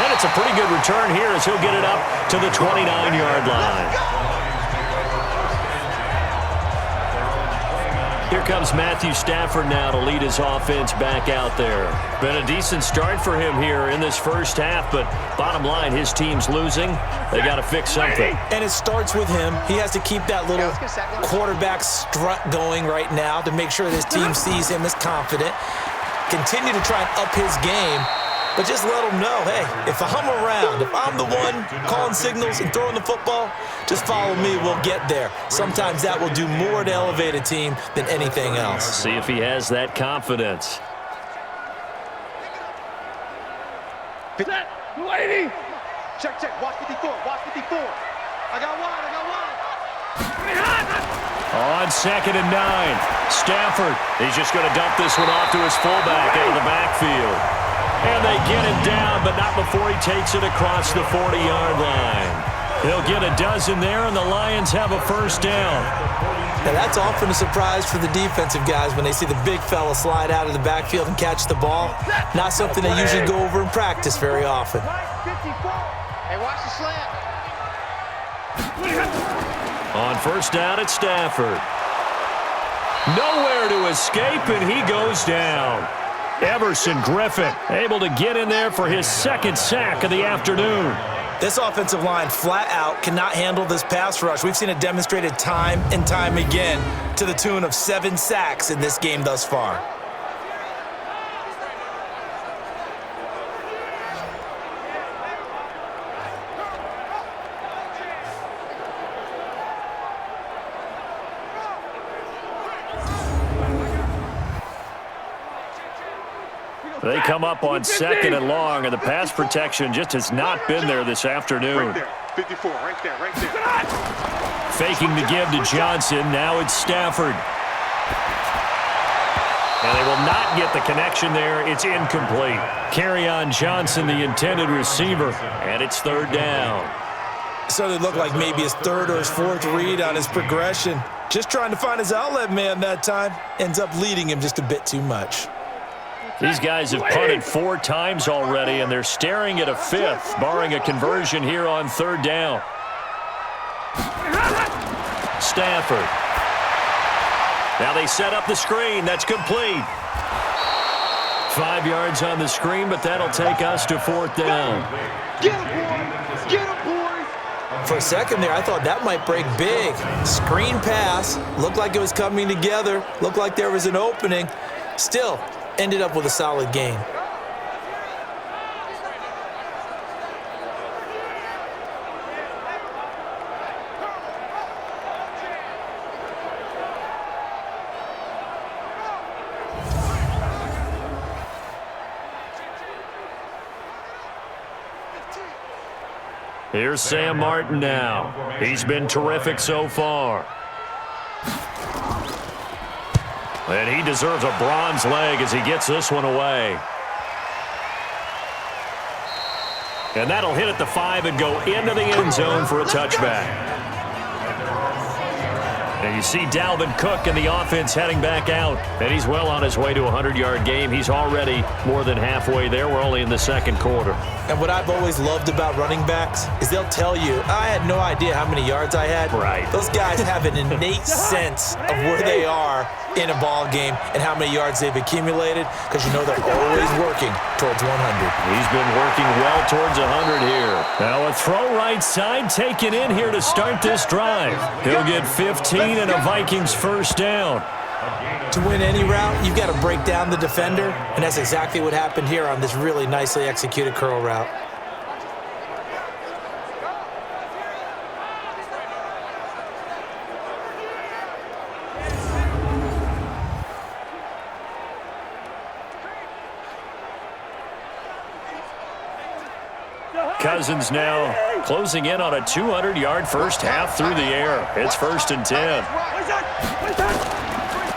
And it's a pretty good return here as he'll get it up to the 29-yard line. Here comes Matthew Stafford now to lead his offense back out there. Been a decent start for him here in this first half, but bottom line, his team's losing. They got to fix something. And it starts with him. He has to keep that little quarterback strut going right now to make sure this team sees him as confident. Continue to try and up his game, but just let him know, hey, if I'm around, if I'm the one calling signals and throwing the football, just follow me, we'll get there. Sometimes that will do more to elevate a team than anything else. See if he has that confidence. Set, lady. Check, check, watch 54, watch 54. I got one. On 2nd and 9, Stafford, he's just going to dump this one off to his fullback out of the backfield. And they get him down, but not before he takes it across the 40-yard line. He'll get a dozen there, and the Lions have a first down. Now that's often a surprise for the defensive guys when they see the big fella slide out of the backfield and catch the ball. Not something they usually go over in practice very often. 54. Hey, watch the slant. On first down, it's Stafford. Nowhere to escape, and he goes down. Everson Griffin able to get in there for his 2nd sack of the afternoon. This offensive line flat out cannot handle this pass rush. We've seen it demonstrated time and time again to the tune of 7 sacks in this game thus far. They come up on 2nd and long, and the pass protection just has not been there this afternoon. Right there, 54, right there. Faking the give to Johnson. Now it's Stafford. And they will not get the connection there. It's incomplete. Carry on Johnson, the intended receiver, and it's 3rd down. So it looked like maybe his 3rd or his 4th read on his progression. Just trying to find his outlet man that time. Ends up leading him just a bit too much. These guys have punted 4 times already, and they're staring at a 5th, barring a conversion here on 3rd down. Stafford. Now they set up the screen. That's complete. 5 yards on the screen, but that'll take us to 4th down. Get him, boys! Get him, boys! For a second there, I thought that might break big. Screen pass. Looked like it was coming together. Looked like there was an opening. Still, ended up with a solid gain. Here's Sam Martin now. He's been terrific so far. And he deserves a bronze leg as he gets this one away. And that'll hit at the 5 and go into the end zone for a touchback. And you see Dalvin Cook and the offense heading back out. And he's well on his way to a 100-yard game. He's already more than halfway there. We're only in the second quarter. And what I've always loved about running backs is they'll tell you, I had no idea how many yards I had. Right. Those guys have an innate sense of where they are in a ball game and how many yards they've accumulated, because you know they're always working towards 100. He's been working well towards 100 here. Now a throw right side taken in here to start this drive. He'll get 15 and a Vikings first down. To win any route, you've got to break down the defender, and that's exactly what happened here on this really nicely executed curl route. Cousins now closing in on a 200-yard first half through the air. It's 1st and 10.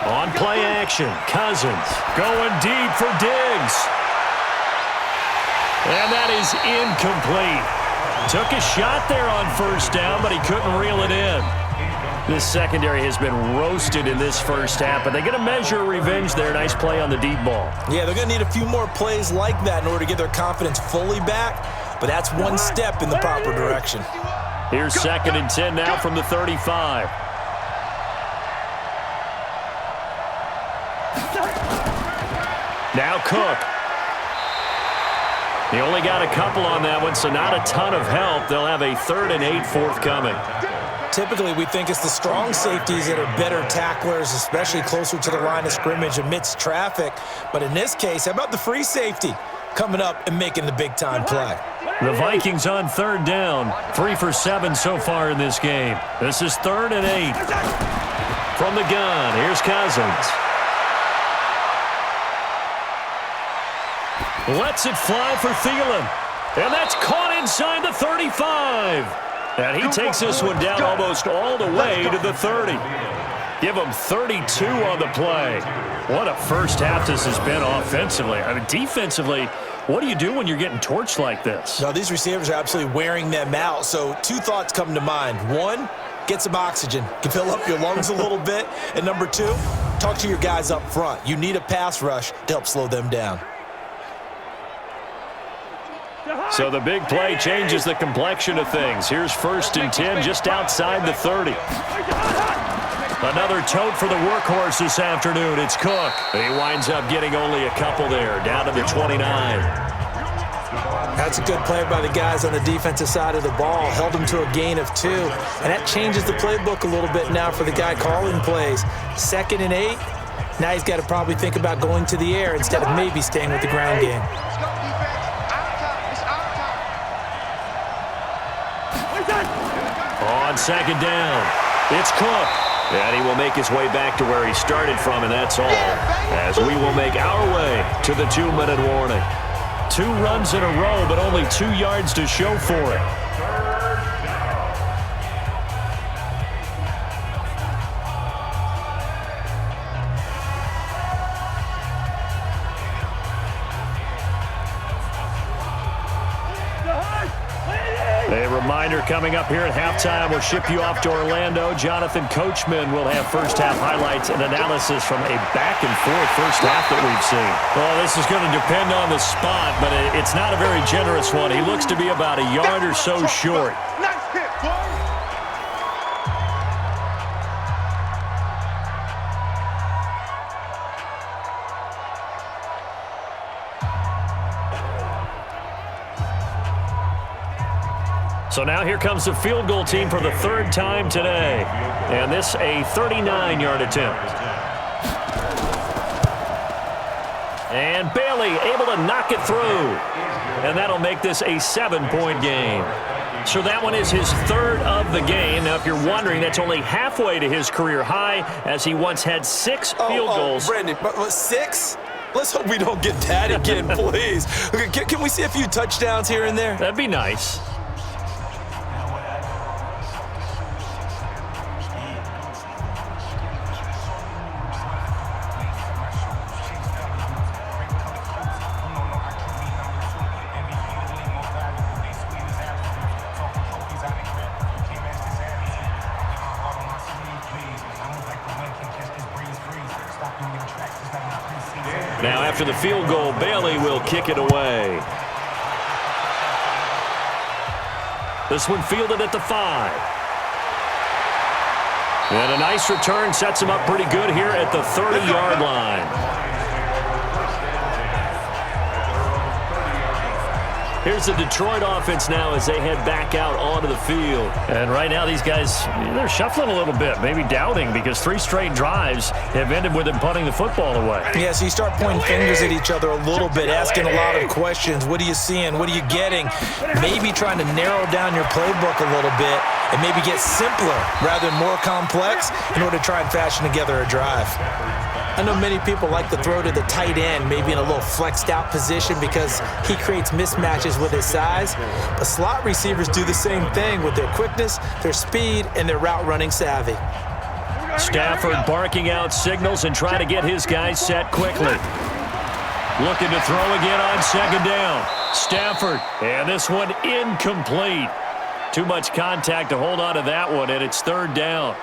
On play action, Cousins going deep for Diggs. And that is incomplete. Took a shot there on first down, but he couldn't reel it in. This secondary has been roasted in this first half, but they're going to measure revenge there. Nice play on the deep ball. Yeah, they're going to need a few more plays like that in order to get their confidence fully back, but that's one step in the proper direction. Here's 2nd and 10 now from the 35. Now Cook. He only got a couple on that one, so not a ton of help. They'll have a 3rd and 8 forthcoming. Typically, we think it's the strong safeties that are better tacklers, especially closer to the line of scrimmage amidst traffic. But in this case, how about the free safety coming up and making the big-time play? The Vikings on 3rd down. 3 for 7 so far in this game. This is 3rd and 8. From the gun, here's Cousins. Lets it fly for Thielen. And that's caught inside the 35. And he takes this one down almost all the way to the 30. Give him 32 on the play. What a first half this has been offensively. I mean, defensively, what do you do when you're getting torched like this? No, these receivers are absolutely wearing them out. So 2 thoughts come to mind. 1, get some oxygen. You can fill up your lungs a little bit. And number 2, talk to your guys up front. You need a pass rush to help slow them down. So the big play changes the complexion of things. Here's 1st and 10 just outside the 30. Another tote for the workhorse this afternoon. It's Cook. He winds up getting only a couple there, down to the 29. That's a good play by the guys on the defensive side of the ball. Held them to a gain of 2. And that changes the playbook a little bit now for the guy calling plays. 2nd and 8. Now he's got to probably think about going to the air instead of maybe staying with the ground game. On 2nd down, it's Cook. And he will make his way back to where he started from, and that's all. As we will make our way to the 2-minute warning. 2 runs in a row, but only 2 yards to show for it. A reminder coming up here at halftime, we'll ship you off to Orlando. Jonathan Coachman will have first half highlights and analysis from a back-and-forth first half that we've seen. Well, this is going to depend on the spot, but it's not a very generous one. He looks to be about a yard or so short. Nice hit, boy. So now here comes the field goal team for the third time today. And this a 39-yard attempt. And Bailey able to knock it through. And that'll make this a 7-point game. So that one is his third of the game. Now, if you're wondering, that's only halfway to his career high, as he once had 6 field goals. Brandon, 6? Let's hope we don't get that again, please. Okay, can we see a few touchdowns here and there? That'd be nice. Now, after the field goal, Bailey will kick it away. This one fielded at the 5. And a nice return sets him up pretty good here at the 30-yard line. Here's the Detroit offense now as they head back out onto the field. And right now these guys, they're shuffling a little bit, maybe doubting, because 3 straight drives have ended with them punting the football away. Yeah, so you start pointing fingers at each other a little bit, asking a lot of questions. What are you seeing? What are you getting? Maybe trying to narrow down your playbook a little bit and maybe get simpler rather than more complex in order to try and fashion together a drive. I know many people like to throw to the tight end, maybe in a little flexed out position because he creates mismatches with his size. But slot receivers do the same thing with their quickness, their speed, and their route running savvy. Stafford barking out signals and trying to get his guys set quickly. Looking to throw again on second down. Stafford, and this one incomplete. Too much contact to hold on to that one, and it's third down.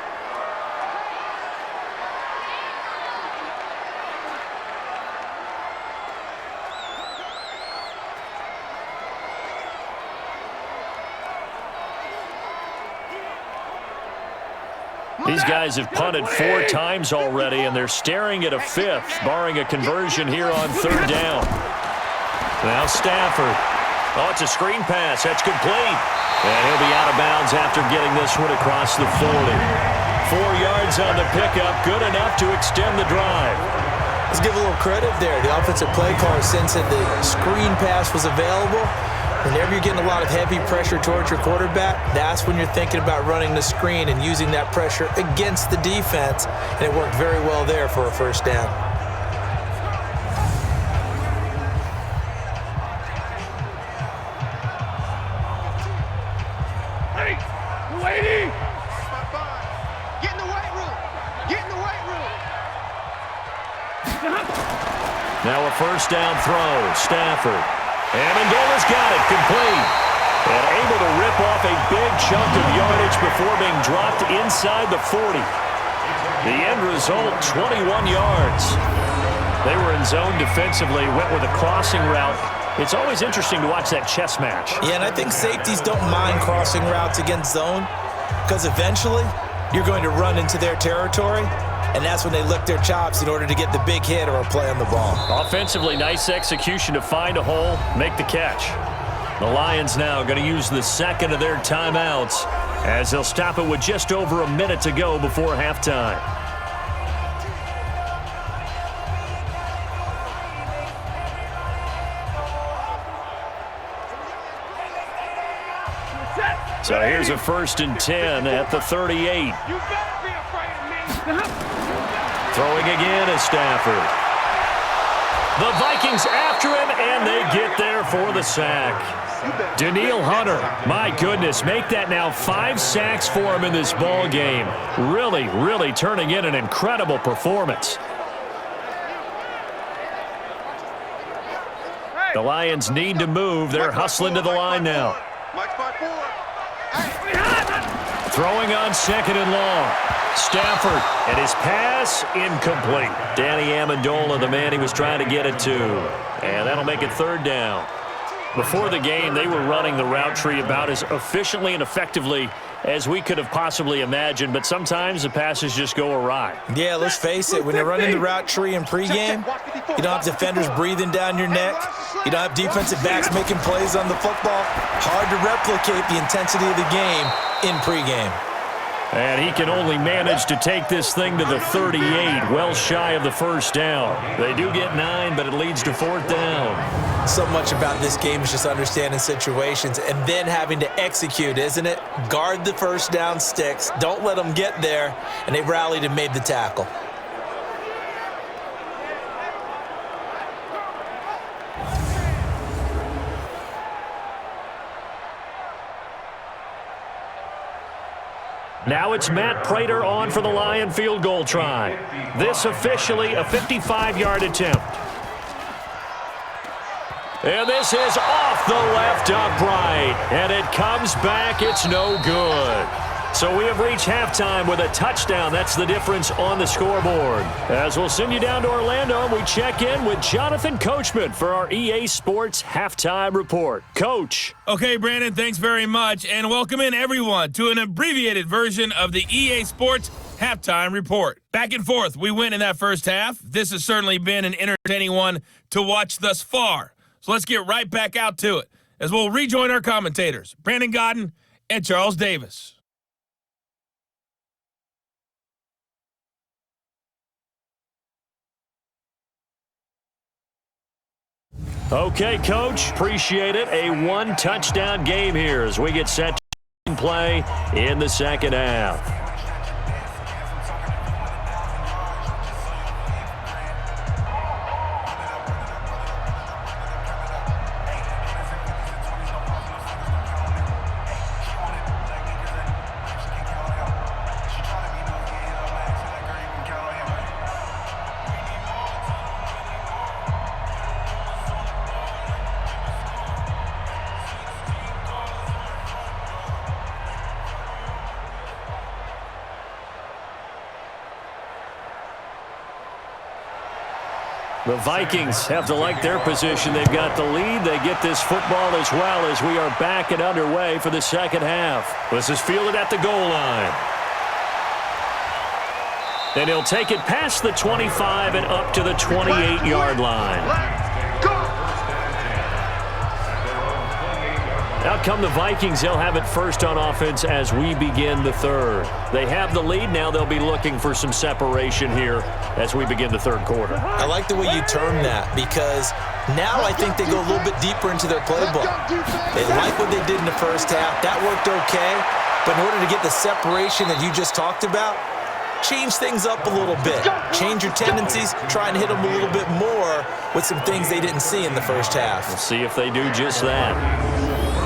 These guys have punted 4 times already, and they're staring at a 5th, barring a conversion here on third down. Now Stafford. Oh, it's a screen pass. That's complete. And he'll be out of bounds after getting this one across the 40. 4 yards on the pickup, good enough to extend the drive. Let's give a little credit there. The offensive play caller sensed that the screen pass was available. Whenever you're getting a lot of heavy pressure towards your quarterback, that's when you're thinking about running the screen and using that pressure against the defense. And it worked very well there for a first down. Hey, lady! Get in the weight room! Get in the weight room! Now a first down throw. Stafford. Amendola's got it, complete. And able to rip off a big chunk of yardage before being dropped inside the 40. The end result, 21 yards. They were in zone defensively, went with a crossing route. It's always interesting to watch that chess match. Yeah, and I think safeties don't mind crossing routes against zone because eventually you're going to run into their territory. And that's when they lick their chops in order to get the big hit or a play on the ball. Offensively, nice execution to find a hole, make the catch. The Lions now going to use the second of their timeouts as they'll stop it with just over a minute to go before halftime. So here's a 1st and 10 at the 38. You better be afraid of me! Throwing again is Stafford. The Vikings after him, and they get there for the sack. Danielle Hunter, my goodness, make that now 5 sacks for him in this ball game. Really, really turning in an incredible performance. The Lions need to move. They're hustling to the line now. Throwing on second and long. Stafford, and his pass incomplete. Danny Amendola, the man he was trying to get it to. And that'll make it third down. Before the game, they were running the route tree about as efficiently and effectively as we could have possibly imagined, but sometimes the passes just go awry. Yeah, let's face it. When you're running the route tree in pregame, you don't have defenders breathing down your neck. You don't have defensive backs making plays on the football. Hard to replicate the intensity of the game in pregame. And he can only manage to take this thing to the 38, well shy of the first down. They do get 9, but it leads to 4th down. So much about this game is just understanding situations and then having to execute, isn't it? Guard the first down sticks. Don't let them get there. And they rallied and made the tackle. Now it's Matt Prater on for the Lion field goal try. This officially a 55-yard attempt. And this is off the left upright. And it comes back. It's no good. So we have reached halftime with a touchdown. That's the difference on the scoreboard. As we'll send you down to Orlando, we check in with Jonathan Coachman for our EA Sports Halftime Report. Coach. Okay, Brandon, thanks very much. And welcome in, everyone, to an abbreviated version of the EA Sports Halftime Report. Back and forth, we win in that first half. This has certainly been an entertaining one to watch thus far. So let's get right back out to it as we'll rejoin our commentators, Brandon Godden and Charles Davis. Okay, Coach, appreciate it. A one-touchdown game here as we get set to play in the second half. The Vikings have to like their position. They've got the lead. They get this football as well as we are back and underway for the second half. This is fielded at the goal line. And he'll take it past the 25 and up to the 28-yard line. Out come the Vikings. They'll have it first on offense as we begin the third. They have the lead. Now they'll be looking for some separation here as we begin the third quarter. I like the way you term that because now I think they go a little bit deeper into their playbook. They like what they did in the first half. That worked okay. But in order to get the separation that you just talked about, change things up a little bit. Change your tendencies. Try and hit them a little bit more with some things they didn't see in the first half. We'll see if they do just that.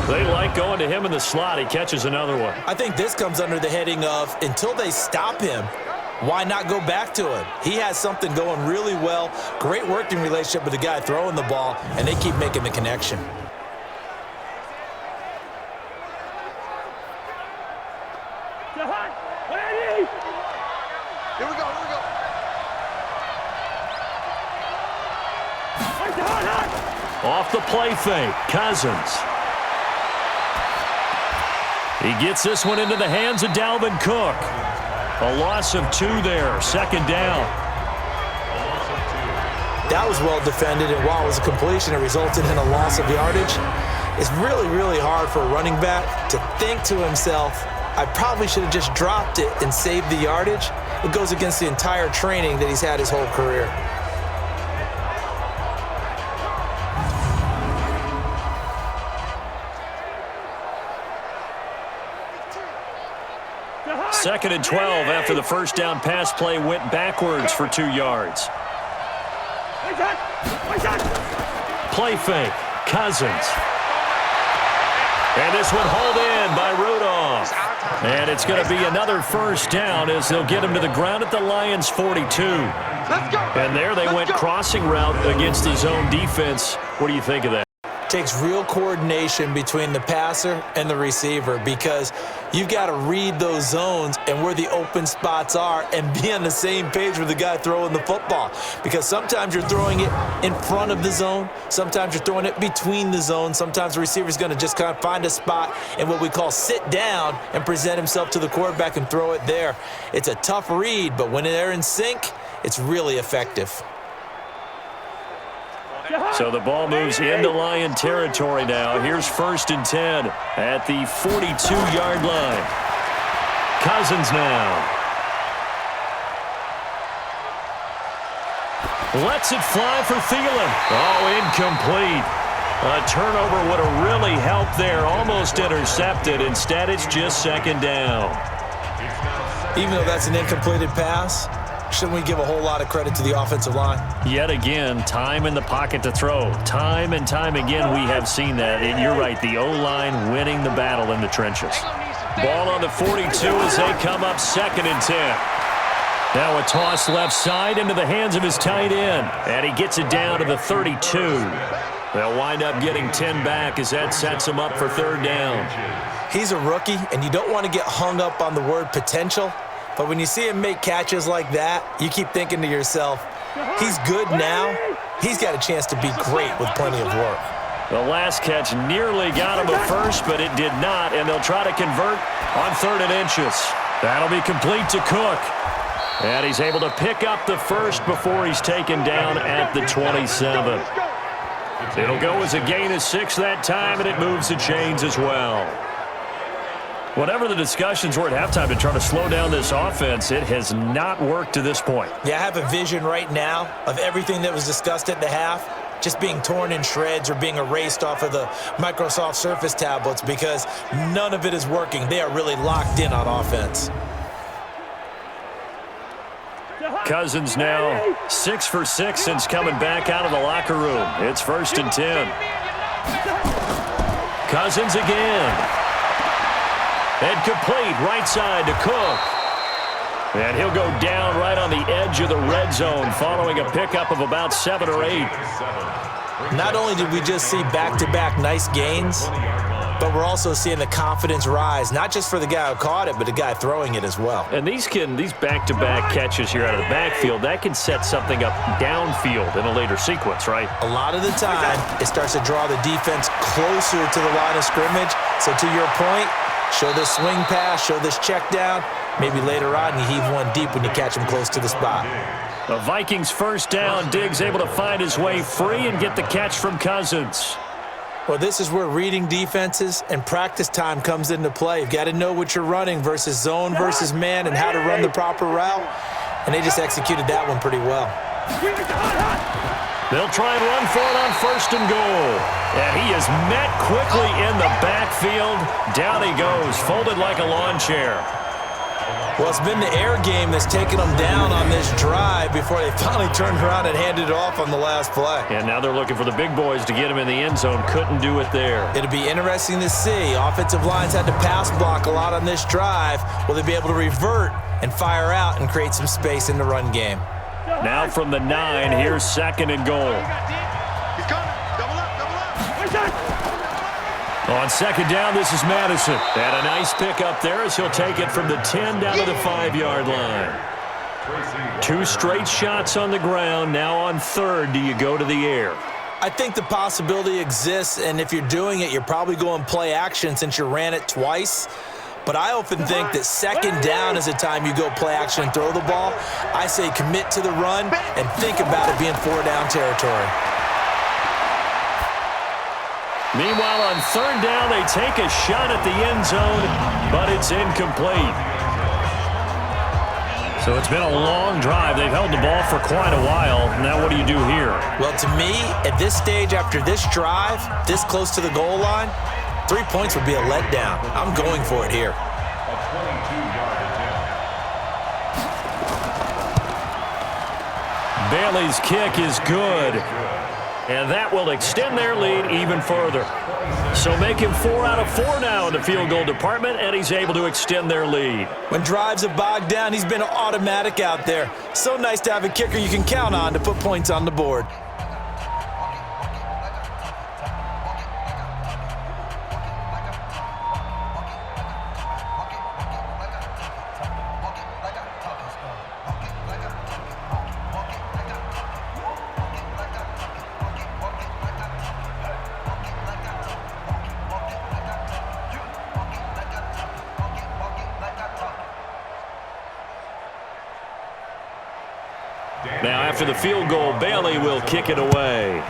They like going to him in the slot. He catches another one. I think this comes under the heading of until they stop him, why not go back to him? He has something going really well. Great working relationship with the guy throwing the ball, and they keep making the connection. Here we go, here we go. Off the play fake, Cousins. He gets this one into the hands of Dalvin Cook. A loss of 2 there, second down. That was well defended, and while it was a completion, it resulted in a loss of yardage. It's really, really hard for a running back to think to himself, I probably should have just dropped it and saved the yardage. It goes against the entire training that he's had his whole career. Second and 12 after the first down pass play went backwards for 2 yards. Play fake, Cousins. And this one hauled in by Rudolph. And it's going to be another first down as they'll get him to the ground at the Lions' 42. And there they went crossing route against the zone defense. What do you think of that? takes real coordination between the passer and the receiver because you've got to read those zones and where the open spots are and be on the same page with the guy throwing the football. Because sometimes you're throwing it in front of the zone. Sometimes you're throwing it between the zones. Sometimes the receiver's going to just kind of find a spot and what we call sit down and present himself to the quarterback and throw it there. It's a tough read, but when they're in sync, it's really effective. So the ball moves into Lion territory now. Here's 1st and 10 at the 42-yard line. Cousins now. Lets it fly for Thielen. Oh, incomplete. A turnover would have really helped there. Almost intercepted. Instead, it's just 2nd down. Even though that's an incompleted pass, shouldn't we give a whole lot of credit to the offensive line? Yet again, time in the pocket to throw. Time and time again, we have seen that. And you're right, the O-line winning the battle in the trenches. Ball on the 42 as they come up 2nd and 10. Now a toss left side into the hands of his tight end. And he gets it down to the 32. They'll wind up getting 10 back as that sets him up for 3rd down. He's a rookie, and you don't want to get hung up on the word potential. But when you see him make catches like that, you keep thinking to yourself, he's good now. He's got a chance to be great with plenty of work. The last catch nearly got him a first, but it did not, and they'll try to convert on 3rd and inches. That'll be complete to Cook. And he's able to pick up the first before he's taken down at the 27. It'll go as a gain of 6 that time, and it moves the chains as well. Whatever the discussions were at halftime to try to slow down this offense, it has not worked to this point. Yeah, I have a vision right now of everything that was discussed at the half just being torn in shreds or being erased off of the Microsoft Surface tablets because none of it is working. They are really locked in on offense. Cousins now 6 for 6 since coming back out of the locker room. It's 1st and 10. Cousins again. And complete right side to Cook. And he'll go down right on the edge of the red zone following a pickup of about 7 or 8. Not only did we just see back-to-back nice gains, but we're also seeing the confidence rise, not just for the guy who caught it, but the guy throwing it as well. And these back-to-back catches here out of the backfield, that can set something up downfield in a later sequence, right? A lot of the time, it starts to draw the defense closer to the line of scrimmage. So to your point, show this swing pass, show this check down. Maybe later on you heave one deep when you catch him close to the spot. The Vikings 1st down. Diggs able to find his way free and get the catch from Cousins. Well, this is where reading defenses and practice time comes into play. You've got to know what you're running versus zone versus man and how to run the proper route. And they just executed that one pretty well. They'll try and run for it on 1st and goal. And he is met quickly in the backfield. Down he goes, folded like a lawn chair. Well, it's been the air game that's taken them down on this drive before they finally turned around and handed it off on the last play. And now they're looking for the big boys to get him in the end zone. Couldn't do it there. It'll be interesting to see. Offensive lines had to pass block a lot on this drive. Will they be able to revert and fire out and create some space in the run game? Now from the 9, here's 2nd and goal. He's coming. Double up. On 2nd down, this is Madison. And a nice pick up there as he'll take it from the 10 down to the 5-yard line. 2 straight shots on the ground. Now on 3rd, do you go to the air? I think the possibility exists, and if you're doing it, you're probably going play action since you ran it twice. But I often think that 2nd down is the time you go play action and throw the ball. I say commit to the run and think about it being 4-down territory. Meanwhile, on 3rd down, they take a shot at the end zone, but it's incomplete. So it's been a long drive. They've held the ball for quite a while. Now what do you do here? Well, to me, at this stage after this drive, this close to the goal line, 3 points would be a letdown. I'm going for it here. Bailey's kick is good. And that will extend their lead even further. So make him 4 out of 4 now in the field goal department, and he's able to extend their lead. When drives are bogged down, he's been automatic out there. So nice to have a kicker you can count on to put points on the board. Now after the field goal, Bailey will kick it away.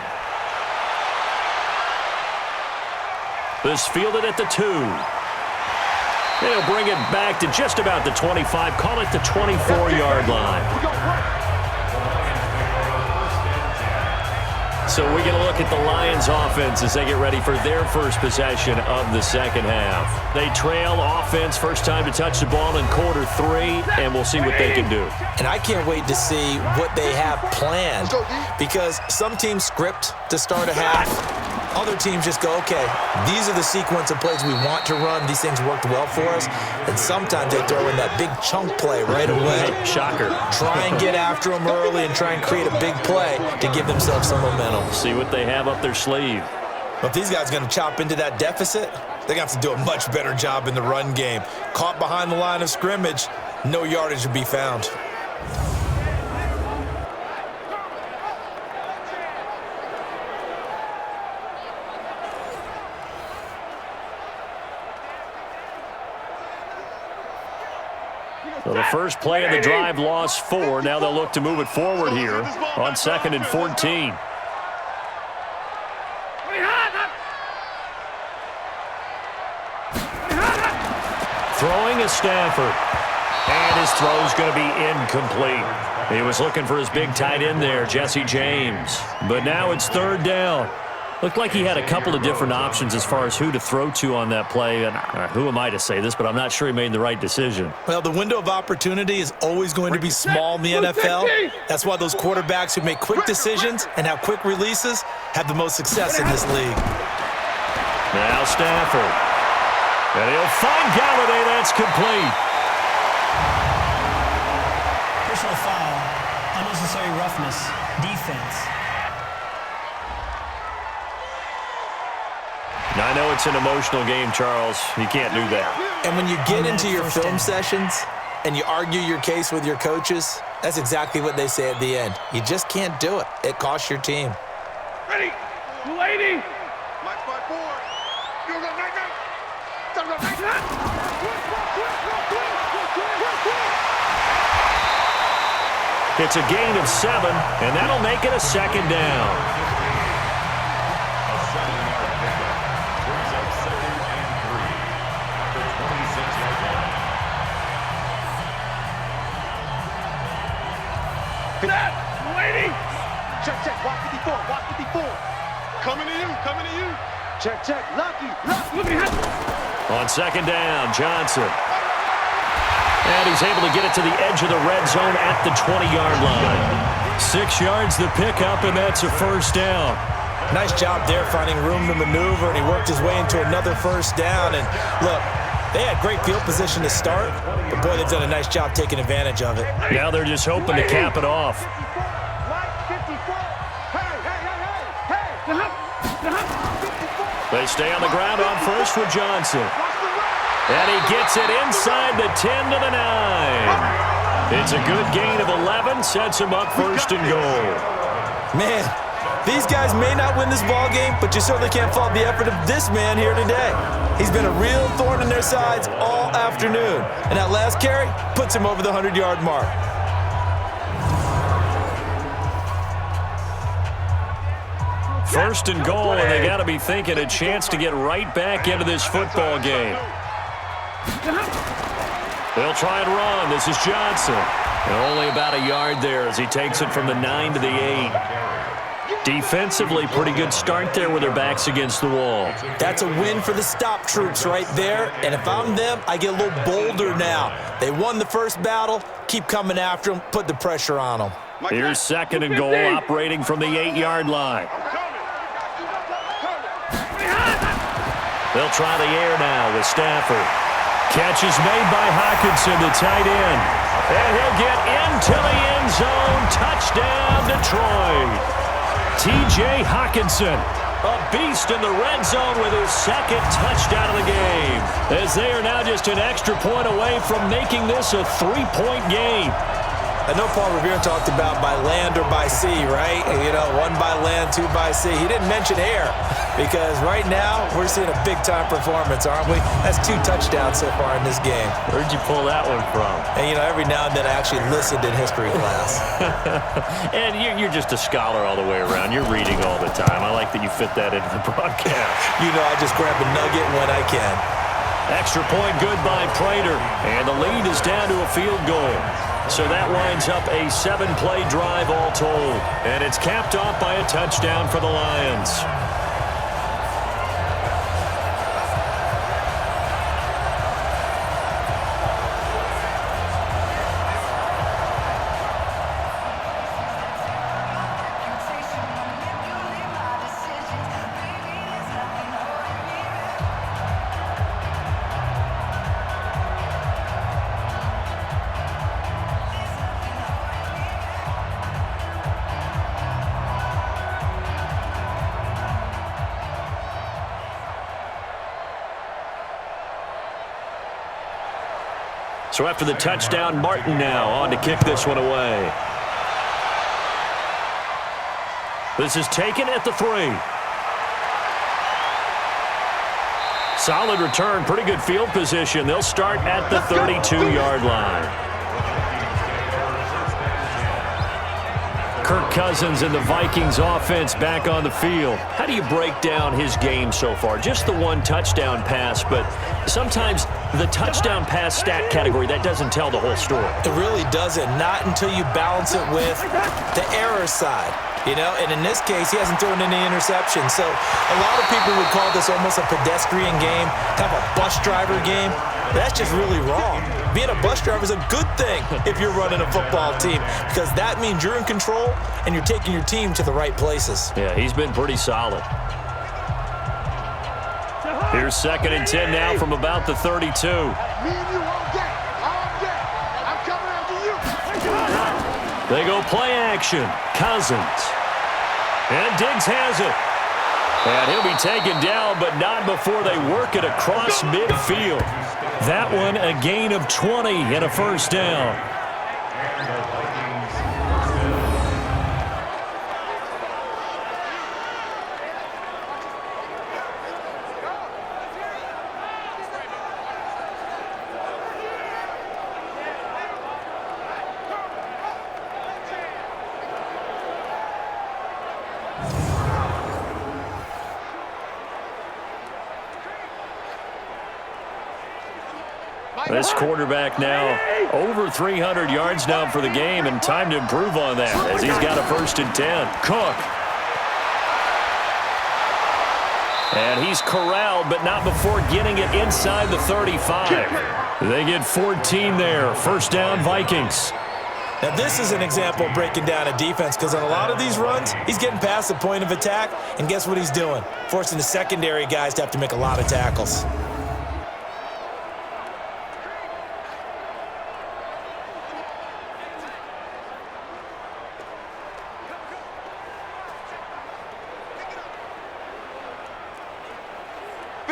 This fielded at the 2. They'll bring it back to just about the 25. Call it the 24-yard line. So we get a look at the Lions offense as they get ready for their first possession of the second half. They trail offense, first time to touch the ball in quarter 3, and we'll see what they can do. And I can't wait to see what they have planned, because some teams script to start a half. Other teams just go, okay, these are the sequence of plays we want to run. These things worked well for us. And sometimes they throw in that big chunk play right away. Shocker. Try and get after them early and try and create a big play to give themselves some momentum. See what they have up their sleeve. But if these guys are going to chop into that deficit, they're going to have to do a much better job in the run game. Caught behind the line of scrimmage, no yardage would be found. So the first play of the drive lost 4. Now they'll look to move it forward here on 2nd and 14. Throwing is Stafford. And his throw's going to be incomplete. He was looking for his big tight end there, Jesse James. But now it's 3rd down. Looked like he had a couple of different options as far as who to throw to on that play. And who am I to say this, but I'm not sure he made the right decision. Well, the window of opportunity is always going to be small in the NFL. That's why those quarterbacks who make quick decisions and have quick releases have the most success in this league. Now Stafford. And he'll find Galladay. That's complete. Personal foul. Unnecessary roughness. Defense. Now, I know it's an emotional game, Charles. You can't do that. And when you get into your film sessions and you argue your case with your coaches, that's exactly what they say at the end. You just can't do it. It costs your team. Ready, 280. Mike 5-4. You go right now. It's a gain of 7, and that'll make it a 2nd down. Check, check, watch 54, watch 54. Coming to you. Check, check, Lucky, look at him. On 2nd down, Johnson. And he's able to get it to the edge of the red zone at the 20-yard line. 6 yards the pickup, and that's a 1st down. Nice job there finding room to maneuver, and he worked his way into another 1st down. And look, they had great field position to start, but boy, they've done a nice job taking advantage of it. Now they're just hoping to cap it off. They stay on the ground on 1st with Johnson. And he gets it inside the 10 to the 9. It's a good gain of 11, sets him up 1st and goal. Man, these guys may not win this ball game, but you certainly can't fault the effort of this man here today. He's been a real thorn in their sides all afternoon. And that last carry puts him over the 100-yard mark. First and goal, and they got to be thinking a chance to get right back into this football game. They'll try and run. This is Johnson. And only about a yard there as he takes it from the 9 to the 8. Defensively, pretty good start there with their backs against the wall. That's a win for the stop troops right there. And if I'm them, I get a little bolder now. They won the first battle. Keep coming after them. Put the pressure on them. Here's 2nd and goal, operating from the 8-yard line. They'll try the air now with Stafford. Catch is made by Hockenson, the tight end. And he'll get into the end zone. Touchdown, Detroit. T.J. Hockenson, a beast in the red zone with his 2nd touchdown of the game. As they are now just an extra point away from making this a 3-point game. I know Paul Revere talked about by land or by sea, right? You know, 1 by land, 2 by sea. He didn't mention air because right now we're seeing a big-time performance, aren't we? That's 2 touchdowns so far in this game. Where'd you pull that one from? And, you know, every now and then I actually listened in history class. And you're just a scholar all the way around. You're reading all the time. I like that you fit that into the broadcast. You know, I just grab a nugget when I can. Extra point good by Prater. And the lead is down to a field goal. So that winds up a 7-play drive all told. And it's capped off by a touchdown for the Lions. So after the touchdown, Martin now on to kick this one away. This is taken at the 3. Solid return, pretty good field position. They'll start at the 32-yard line. Kirk Cousins and the Vikings offense back on the field. How do you break down his game so far? Just the 1 touchdown pass, but sometimes the touchdown pass stat category, that doesn't tell the whole story. It really doesn't. Not until you balance it with the error side. You know, and in this case, he hasn't thrown any interceptions. So a lot of people would call this almost a pedestrian game, kind of a bus driver game. That's just really wrong. Being a bus driver is a good thing if you're running a football team because that means you're in control and you're taking your team to the right places. Yeah, he's been pretty solid. Here's 2nd and 10 now from about the 32. Me and you all day. I'm coming after you. They go play action. Cousins. And Diggs has it. And he'll be taken down, but not before they work it across midfield. That one a gain of 20 and a first down. This quarterback now over 300 yards now for the game, and time to improve on that as he's got a 1st and 10. Cook. And he's corralled, but not before getting it inside the 35. They get 14 there. First down, Vikings. Now, this is an example of breaking down a defense because on a lot of these runs, he's getting past the point of attack, and guess what he's doing? Forcing the secondary guys to have to make a lot of tackles.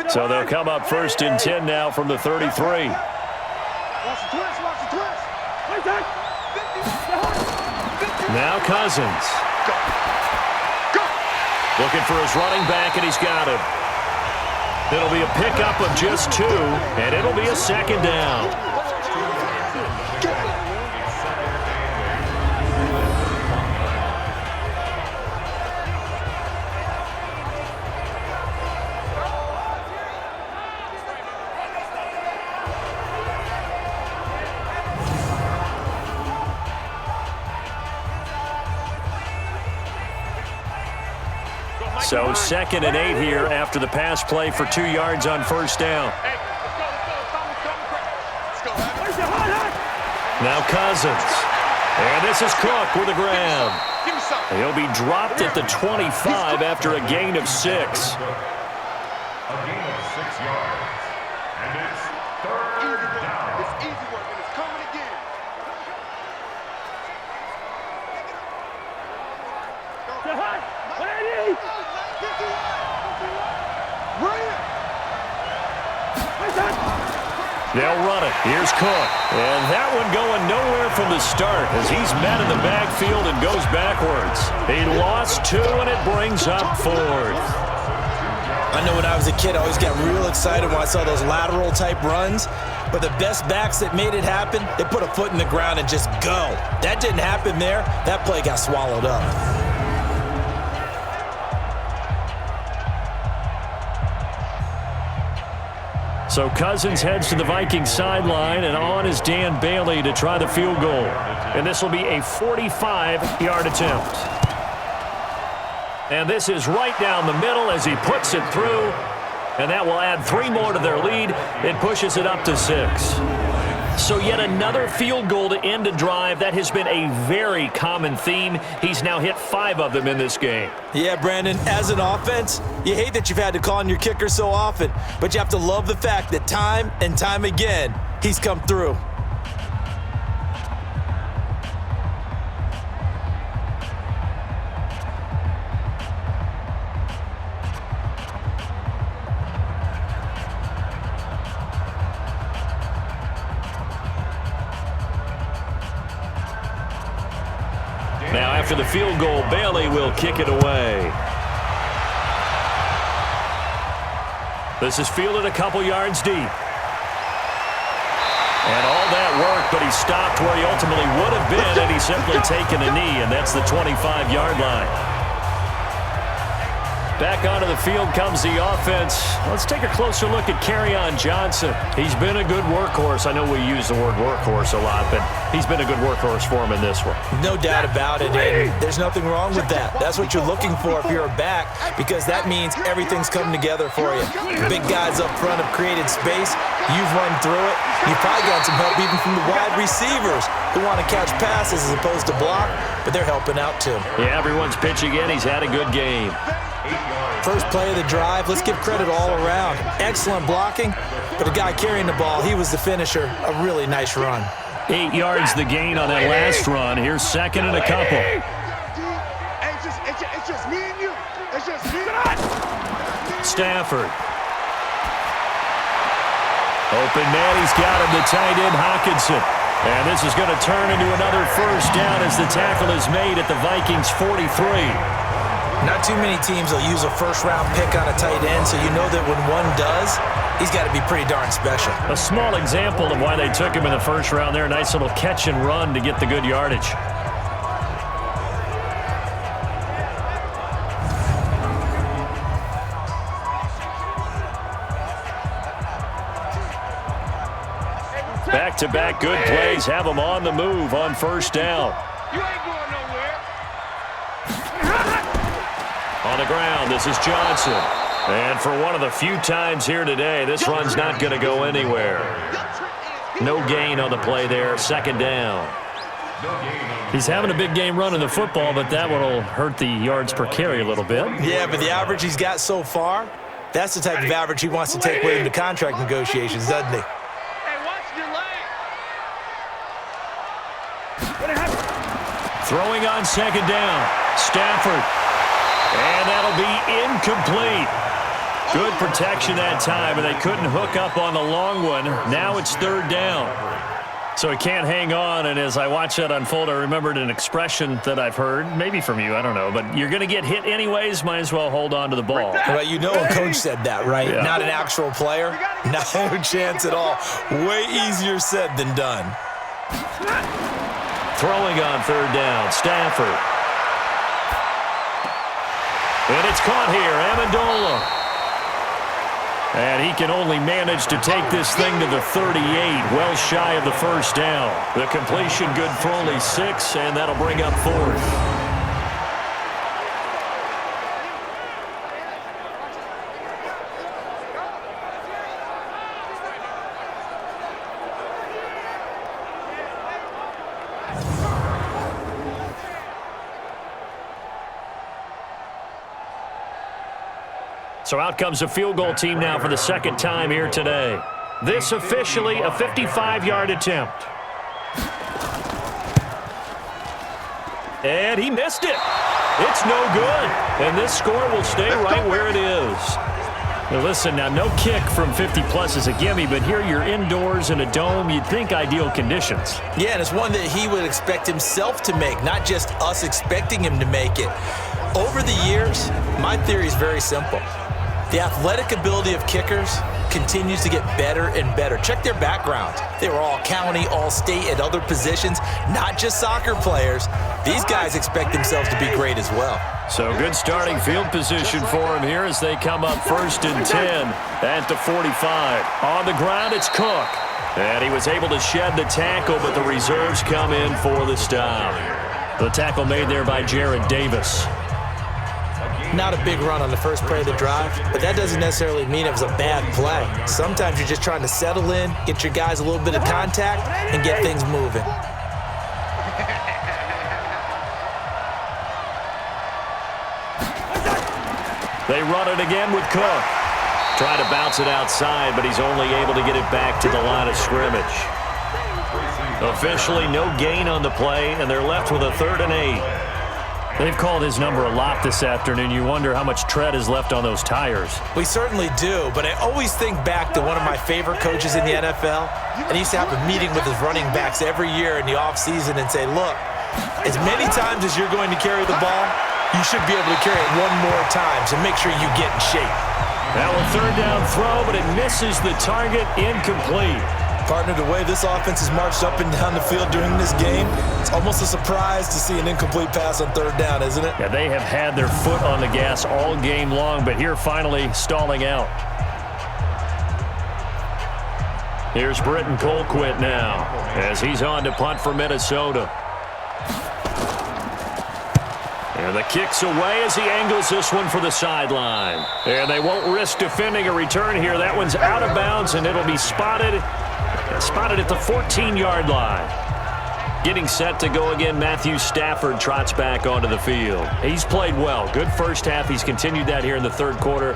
So they'll come up 1st and 10 now from the 33. Watch the twist. Now Cousins. Looking for his running back, and he's got him. It'll be a pickup of just 2, and it'll be a 2nd down. So 2nd and 8 here after the pass play for 2 yards on first down. Now Cousins. And this is Cook with a grab. He'll be dropped at the 25 after a gain of 6. A gain of 6 yards. And it's 3rd down. It's easy work, and it's coming again. They'll run it. Here's Cook. And that one going nowhere from the start as he's met in the backfield and goes backwards. He lost 2, and it brings up 4th. I know when I was a kid, I always got real excited when I saw those lateral-type runs. But the best backs that made it happen, they put a foot in the ground and just go. That didn't happen there. That play got swallowed up. So Cousins heads to the Vikings sideline, and on is Dan Bailey to try the field goal. And this will be a 45-yard attempt. And this is right down the middle as he puts it through. And that will add 3 more to their lead. It pushes it up to 6. So yet another field goal to end a drive. That has been a very common theme. He's now hit 5 of them in this game. Yeah, Brandon, as an offense, you hate that you've had to call on your kicker so often, but you have to love the fact that time and time again, he's come through. Now, after the field goal, Bailey will kick it away. This is fielded a couple yards deep. And all that work, but he stopped where he ultimately would have been had he simply taken a knee, and that's the 25-yard line. Back onto the field comes the offense. Let's take a closer look at Kerryon Johnson. He's been a good workhorse. I know we use the word workhorse a lot, but he's been a good workhorse for him in this one. No doubt about it, and there's nothing wrong with that. That's what you're looking for if you're a back, because that means everything's coming together for you. Big guys up front have created space. You've run through it. You've probably got some help even from the wide receivers who want to catch passes as opposed to block, but they're helping out too. Yeah, everyone's pitching in. He's had a good game. First play of the drive, let's give credit all around. Excellent blocking, but the guy carrying the ball, he was the finisher. A really nice run. 8 yards the gain on that last run. Here's second and a couple. It's just me and you. It's just me and us. Stafford. Open man, he's got him, the tight end, Hawkinson. And this is going to turn into another first down as the tackle is made at the Vikings 43. Not too many teams will use a first-round pick on a tight end, so you know that when one does, he's got to be pretty darn special. A small example of why they took him in the first round there. Nice little catch and run to get the good yardage. Back-to-back good plays have him on the move on first down. You ain't going nowhere. On the ground, this is Johnson. And for one of the few times here today, this run's not going to go anywhere. No gain on the play there, second down. He's having a big game running the football, but that one will hurt the yards per carry a little bit. Yeah, but the average he's got so far, that's the type of average he wants to take with him to contract negotiations, doesn't he? Hey, watch your leg. Throwing on second down, Stafford. And that'll be incomplete. Good protection that time, and they couldn't hook up on the long one. Now it's third down. So he can't hang on, and as I watch that unfold, I remembered an expression that I've heard, maybe from you, I don't know, but you're going to get hit anyways, might as well hold on to the ball. Well, you know a coach said that, right? Yeah. Not an actual player. No chance at all. Way easier said than done. Throwing on third down, Stafford. And it's caught here, Amendola. And he can only manage to take this thing to the 38, well shy of the first down. The completion good for only 6, and that'll bring up fourth. So out comes a field goal team now for the second time here today. This officially a 55-yard attempt. And he missed it. It's no good. And this score will stay right where it is. Now listen, now no kick from 50-plus is a gimme, but here you're indoors in a dome. You'd think ideal conditions. Yeah, and it's one that he would expect himself to make, not just us expecting him to make it. Over the years, my theory is very simple. The athletic ability of kickers continues to get better and better. Check their backgrounds. They were all county, all state, at other positions, not just soccer players. These guys expect themselves to be great as well. So good starting field position for him here as they come up 1st and 10 at the 45. On the ground, it's Cook. And he was able to shed the tackle, but the reserves come in for the stop. The tackle made there by Jared Davis. Not a big run on the first play of the drive, but that doesn't necessarily mean it was a bad play. Sometimes you're just trying to settle in, get your guys a little bit of contact, and get things moving. They run it again with Cook. Try to bounce it outside, but he's only able to get it back to the line of scrimmage. Officially no gain on the play, and they're left with a 3rd and 8. They've called his number a lot this afternoon. You wonder how much tread is left on those tires. We certainly do, but I always think back to one of my favorite coaches in the NFL, and he used to have a meeting with his running backs every year in the offseason and say, look, as many times as you're going to carry the ball, you should be able to carry it one more time, so make sure you get in shape. Now a 3rd down throw, but it misses the target, incomplete. Partner, the way this offense has marched up and down the field during this game, it's almost a surprise to see an incomplete pass on 3rd down, isn't it? Yeah, they have had their foot on the gas all game long, but here finally stalling out. Here's Britton Colquitt now as he's on to punt for Minnesota. And the kick's away as he angles this one for the sideline. And they won't risk defending a return here. That one's out of bounds, and it'll be spotted at the 14-yard line. Getting set to go again, Matthew Stafford trots back onto the field. He's played well. Good first half. He's continued that here in the 3rd quarter.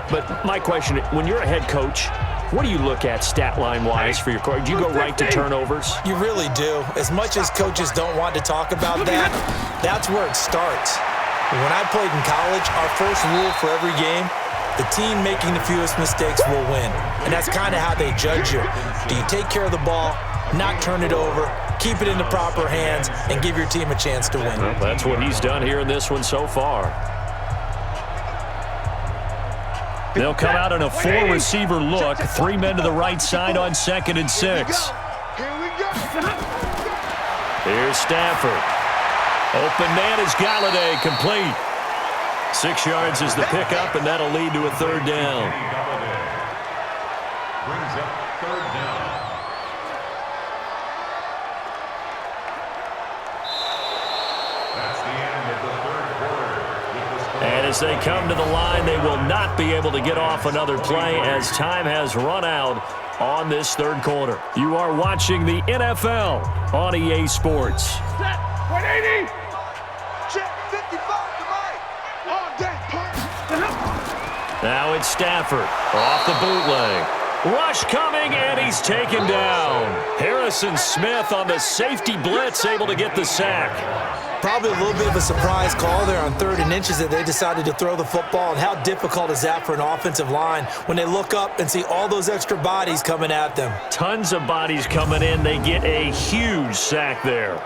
But my question, when you're a head coach, what do you look at stat line-wise for your coach? Do you go right to turnovers? You really do. As much as coaches don't want to talk about that, that's where it starts. When I played in college, our first rule for every game, the team making the fewest mistakes will win. And that's kind of how they judge you. Do you take care of the ball, not turn it over, keep it in the proper hands, and give your team a chance to win? Well, that's what he's done here in this one so far. They'll come out in a 4-receiver look. 3 men to the right side on 2nd and 6. Here's Stafford. Open man is Galladay, complete. 6 yards is the pickup, and that'll lead to a 3rd down. Brings up 3rd down. That's the end of the 3rd quarter. And as they come to the line, they will not be able to get off another play as time has run out on this 3rd quarter. You are watching the NFL on EA Sports. 180. Check 55 to Mike. All day, punch. Now it's Stafford off the bootleg. Rush coming, and he's taken down. Harrison Smith on the safety blitz, able to get the sack. Probably a little bit of a surprise call there on 3rd and inches that they decided to throw the football. And how difficult is that for an offensive line when they look up and see all those extra bodies coming at them? Tons of bodies coming in. They get a huge sack there.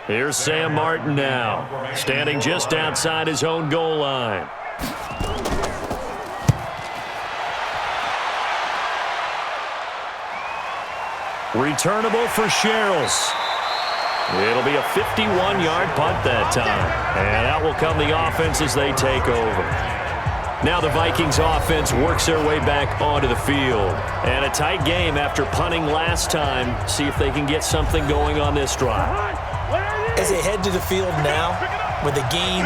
Here's Sam Martin now, standing just outside his own goal line. Returnable for Sherrills. It'll be a 51-yard punt that time. And out will come the offense as they take over. Now the Vikings offense works their way back onto the field. And a tight game after punting last time. See if they can get something going on this drive. As they head to the field now, with the game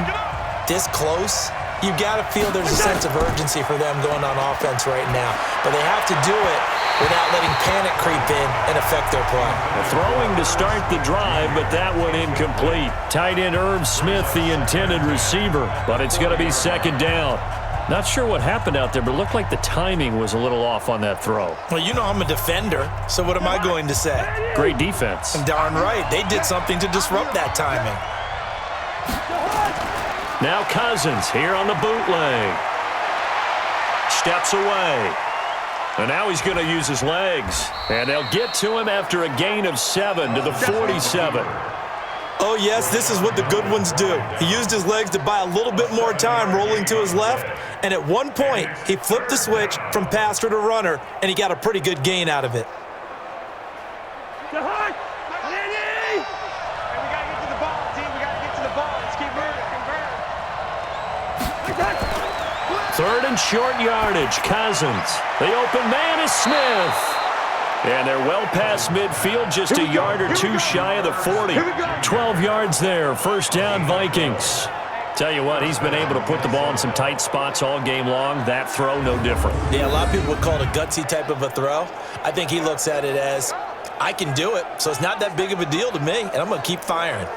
this close, you got to feel there's a sense of urgency for them going on offense right now. But they have to do it without letting panic creep in and affect their play. Throwing to start the drive, but that one incomplete. Tight end Irv Smith, the intended receiver, but it's going to be 2nd down. Not sure what happened out there, but it looked like the timing was a little off on that throw. Well, you know I'm a defender, so what am I going to say? Great defense. Darn right. They did something to disrupt that timing. Now Cousins here on the bootleg. Steps away. And now he's going to use his legs. And they'll get to him after a gain of 7 to the 47. Oh, yes, this is what the good ones do. He used his legs to buy a little bit more time rolling to his left, and at one point, he flipped the switch from passer to runner, and he got a pretty good gain out of it. Hey, we got to get to the ball, team. We got to get to the ball. Let's keep moving. Third and short yardage. Cousins. The open man is Smith. And they're well past midfield, just a yard or two shy of the 40. 12 yards there, first down Vikings. Tell you what, he's been able to put the ball in some tight spots all game long. That throw, no different. Yeah, a lot of people would call it a gutsy type of a throw. I think he looks at it as, I can do it, so it's not that big of a deal to me, and I'm going to keep firing.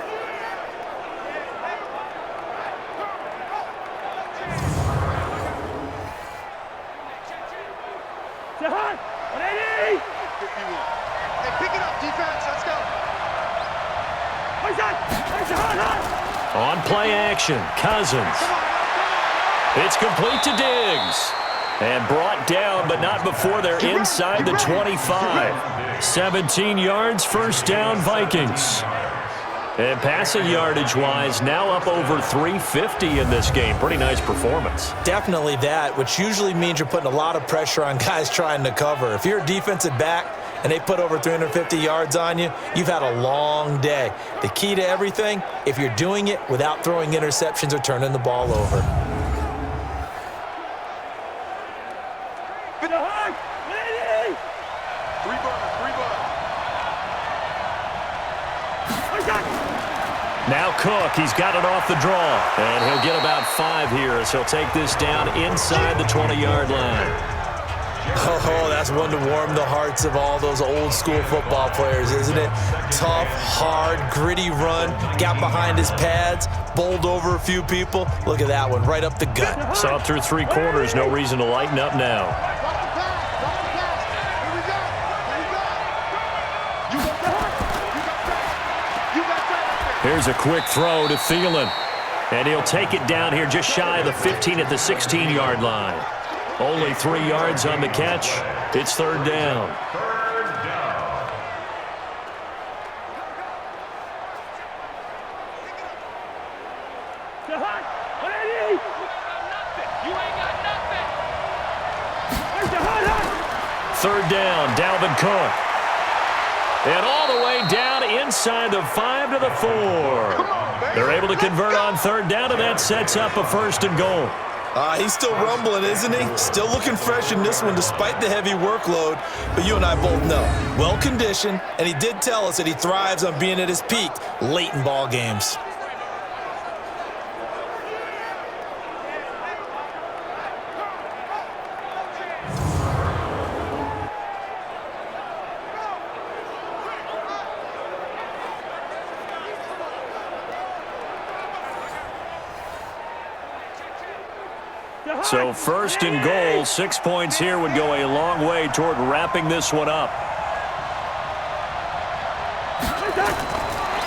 On play action, Cousins. It's complete to Diggs. And brought down, but not before they're inside the 25. 17 yards, first down, Vikings. And passing yardage-wise, now up over 350 in this game. Pretty nice performance. Definitely that, which usually means you're putting a lot of pressure on guys trying to cover. If you're a defensive back and they put over 350 yards on you, you've had a long day. The key to everything, if you're doing it without throwing interceptions or turning the ball over. Now Cook, he's got it off the draw. And he'll get about 5 here as he'll take this down inside the 20-yard line. Oh, that's one to warm the hearts of all those old school football players, isn't it? Tough, hard, gritty run, got behind his pads, bowled over a few people. Look at that one, right up the gut. Saw it through 3 quarters, no reason to lighten up now. Here's a quick throw to Thielen. And he'll take it down here just shy of the 15 at the 16-yard line. Only 3 yards on the catch. It's third down. Third down, Dalvin Cook. And all the way down inside the 5 to the 4. They're able to convert on third down, and that sets up a first and goal. He's still rumbling, isn't he? Still looking fresh in this one despite the heavy workload. But you and I both know, well-conditioned, and he did tell us that he thrives on being at his peak late in ball games. So first and goal, 6 points here would go a long way toward wrapping this one up.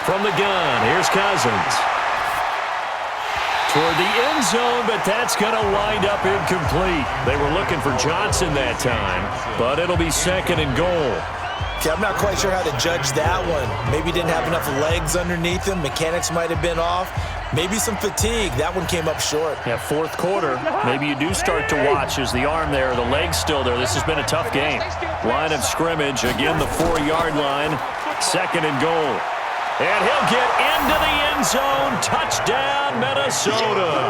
From the gun, here's Cousins. Toward the end zone, but that's going to wind up incomplete. They were looking for Johnson that time, but it'll be second and goal. Okay, I'm not quite sure how to judge that one. Maybe didn't have enough legs underneath him. Mechanics might have been off. Maybe some fatigue. That one came up short. Yeah, fourth quarter. Maybe you do start to watch as the arm there, the leg's still there. This has been a tough game. Line of scrimmage, again the 4-yard line. Second and goal. And he'll get into the end zone. Touchdown, Minnesota.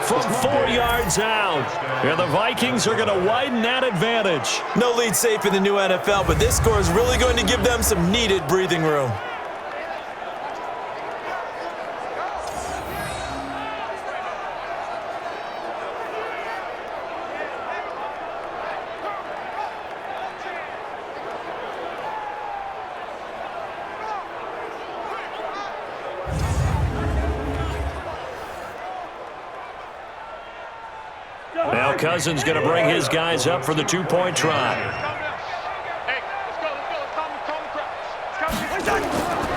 From 4 yards out. And the Vikings are going to widen that advantage. No lead safe in the new NFL, but this score is really going to give them some needed breathing room. Cousins going to bring his guys up for the two-point try.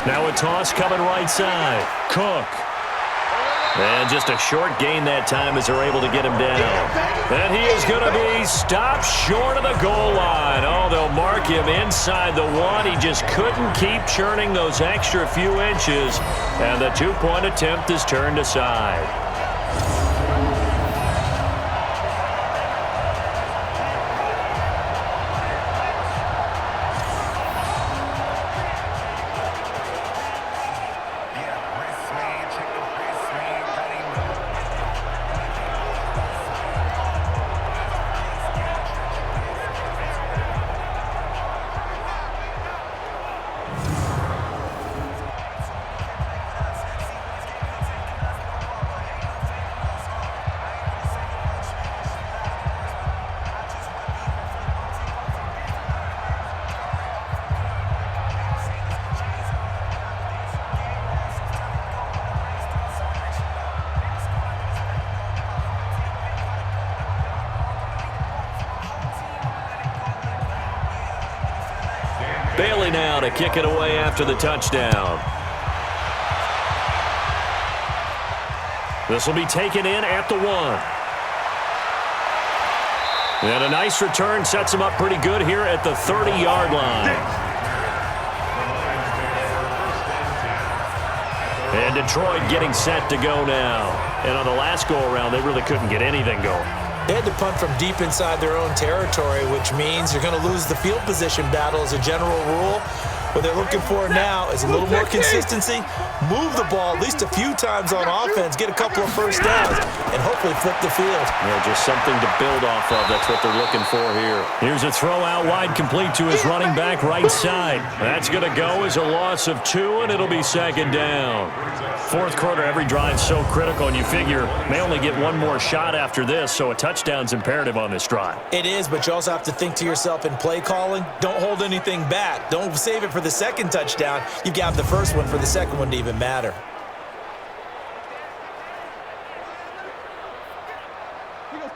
Now a toss coming right side. Cook. And just a short gain that time as they're able to get him down. And he is going to be stopped short of the goal line. Oh, they'll mark him inside the one. He just couldn't keep churning those extra few inches. And the two-point attempt is turned aside. Bailey now to kick it away after the touchdown. This will be taken in at the 1. And a nice return sets him up pretty good here at the 30-yard line. And Detroit getting set to go now. And on the last go-around, they really couldn't get anything going. They had to punt from deep inside their own territory, which means you're going to lose the field position battle as a general rule. What they're looking for now is a little more consistency, move the ball at least a few times on offense, get a couple of first downs, and hopefully flip the field. Yeah, just something to build off of. That's what they're looking for here. Here's a throw out wide, complete to his running back right side. That's going to go as a loss of 2, and it'll be second down. Fourth quarter, every drive so critical, and you figure may only get one more shot after this, so a touchdown's imperative on this drive. It is, but you also have to think to yourself in play calling, don't hold anything back. Don't save it for the second touchdown. You got the first one for the second one to even matter.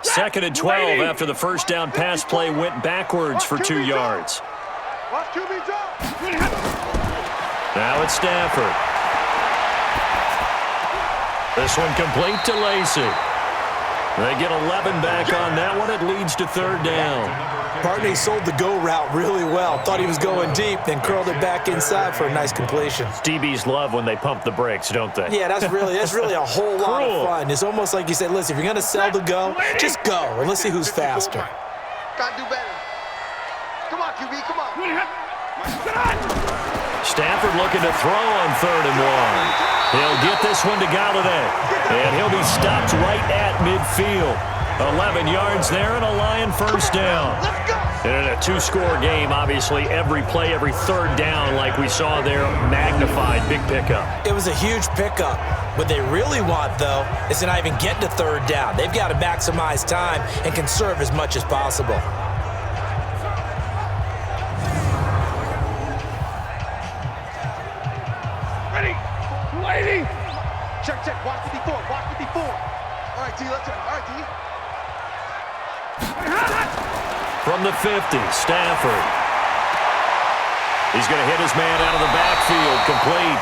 Second and 12 after the first down pass play went backwards for 2 yards. Now it's Stafford. This one complete to Lacy. They get 11 back on that one. It leads to third down. Barney sold the go route really well. Thought he was going deep, then curled it back inside for a nice completion. DBs love when they pump the brakes, don't they? Yeah, that's really a whole lot of fun. It's almost like you said, listen, if you're going to sell the go, just go, and let's see who's faster. Gotta do better. Come on, QB, come on. Stafford looking to throw on 3rd and 1. He'll get this one to Galladay, and he'll be stopped right at midfield. 11 yards there and a Lion first down. And in a 2-score game, obviously, every play, every third down, like we saw there, magnified, big pickup. It was a huge pickup. What they really want, though, is to not even get to third down. They've got to maximize time and conserve as much as possible. Ready? Check. Watch 54. All right, T, let's go. All right, T. From the 50, Stafford. He's going to hit his man out of the backfield, complete.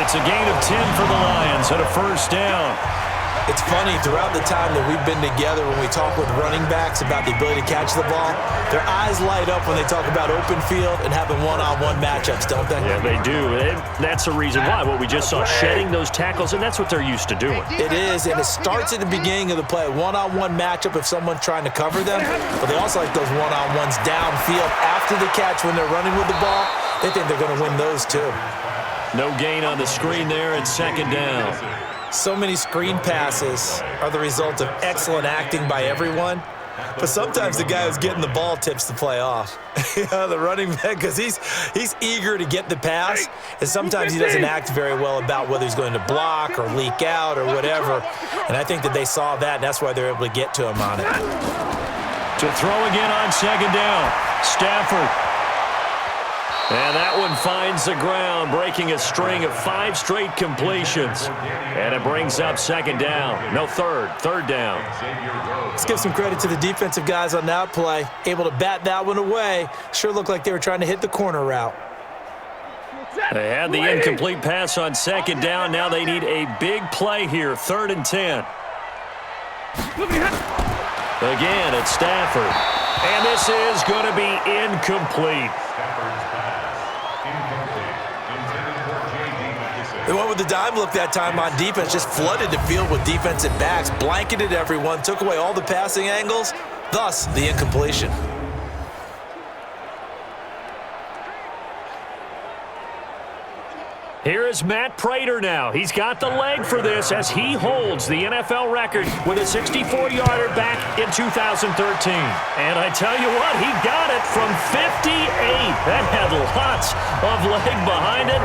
It's a gain of 10 for the Lions and a first down. It's funny, throughout the time that we've been together, when we talk with running backs about the ability to catch the ball, their eyes light up when they talk about open field and having one-on-one matchups, don't they? Yeah, they do. That's the reason why. What we just saw, shedding those tackles, and that's what they're used to doing. It is, and it starts at the beginning of the play. One-on-one matchup if someone's trying to cover them, but they also like those one-on-ones downfield after the catch when they're running with the ball. They think they're going to win those too. No gain on the screen there, and second down. So many screen passes are the result of excellent acting by everyone, but sometimes the guy who's getting the ball tips the play off. The running back, because he's eager to get the pass, and sometimes he doesn't act very well about whether he's going to block or leak out or whatever, and I think that they saw that, and that's why they're able to get to him on it. To throw again on second down, Stafford. And that one finds the ground, breaking a string of 5 straight completions. And it brings up second down. No, third down. Let's give some credit to the defensive guys on that play. Able to bat that one away. Sure looked like they were trying to hit the corner route. They had the incomplete pass on second down. Now they need a big play here, 3rd and 10. Again, it's Stafford. And this is going to be incomplete. They went with the dime look that time on defense, just flooded the field with defensive backs, blanketed everyone, took away all the passing angles, thus the incompletion. Here is Matt Prater now. He's got the leg for this as he holds the NFL record with a 64-yarder back in 2013. And I tell you what, he got it from 58. That had lots of leg behind it.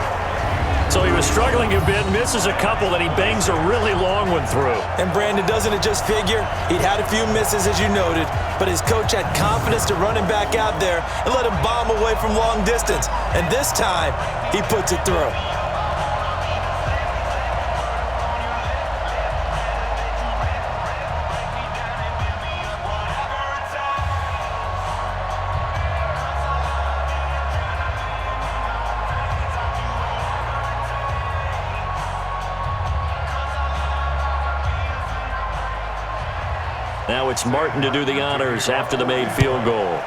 So he was struggling a bit, misses a couple, then he bangs a really long one through. And Brandon, doesn't it just figure? He'd had a few misses, as you noted, but his coach had confidence to run him back out there and let him bomb away from long distance. And this time, he puts it through. Now it's Martin to do the honors after the made field goal.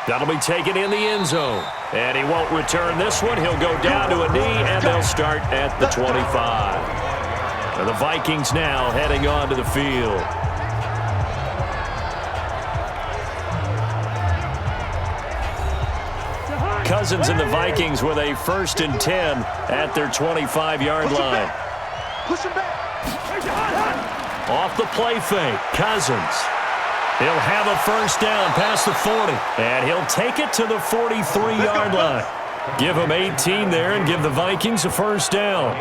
That'll be taken in the end zone. And he won't return this one. He'll go down to a knee, and they'll start at the 25. And the Vikings now heading onto the field. Cousins and the Vikings with a 1st and 10 at their 25-yard line. Push him back. Off the play fake, Cousins. He'll have a 1st down past the 40, and he'll take it to the 43-yard line. Give him 18 there and give the Vikings a 1st down.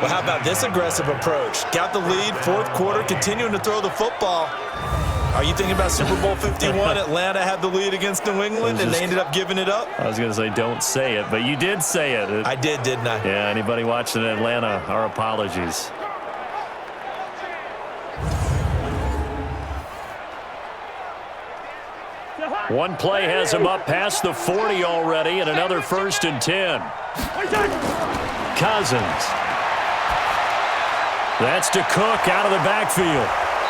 Well, how about this aggressive approach? Got the lead, 4th quarter, continuing to throw the football. Are you thinking about Super Bowl 51? Atlanta had the lead against New England, and they ended up giving it up? I was going to say don't say it, but you did say it. I did, didn't I? Yeah, anybody watching Atlanta, our apologies. One play has him up past the 40 already, and another 1st and 10. Cousins. That's to Cook out of the backfield.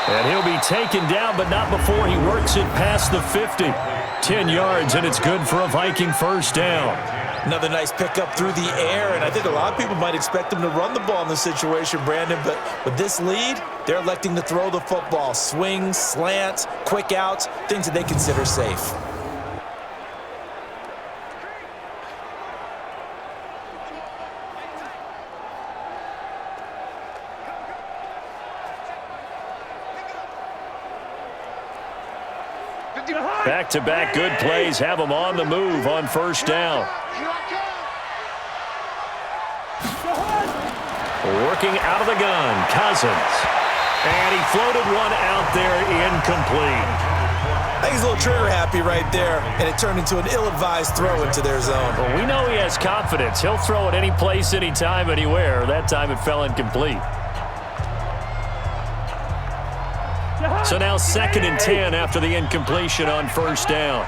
And he'll be taken down, but not before he works it past the 50. 10 yards, and it's good for a Viking 1st down. Another nice pickup through the air, and I think a lot of people might expect him to run the ball in this situation, Brandon, but with this lead, they're electing to throw the football. Swings, slants, quick outs, things that they consider safe. Back-to-back good plays have them on the move on 1st down. Working out of the gun, Cousins. And he floated one out there incomplete. I think he's a little trigger happy right there, and it turned into an ill-advised throw into their zone. Well, we know he has confidence. He'll throw it any place, anytime, anywhere. That time it fell incomplete. So now 2nd and 10 after the incompletion on 1st down.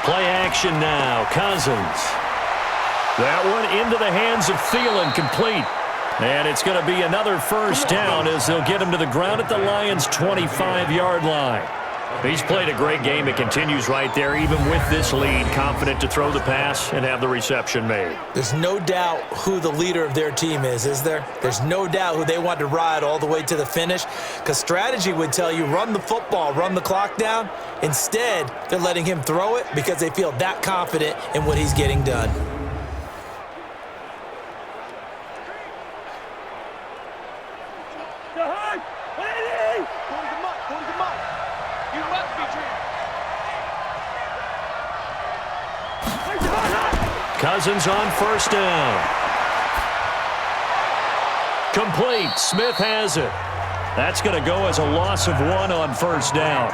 Play action now, Cousins. That one into the hands of Thielen, complete. And it's going to be another 1st down as they'll get him to the ground at the Lions' 25-yard line. He's played a great game. It continues right there, even with this lead, confident to throw the pass and have the reception made. There's no doubt who the leader of their team is there? There's no doubt who they want to ride all the way to the finish, because strategy would tell you run the football, run the clock down. Instead, they're letting him throw it because they feel that confident in what he's getting done. Cousins on 1st down. Complete. Smith has it. That's going to go as a loss of 1 on first down.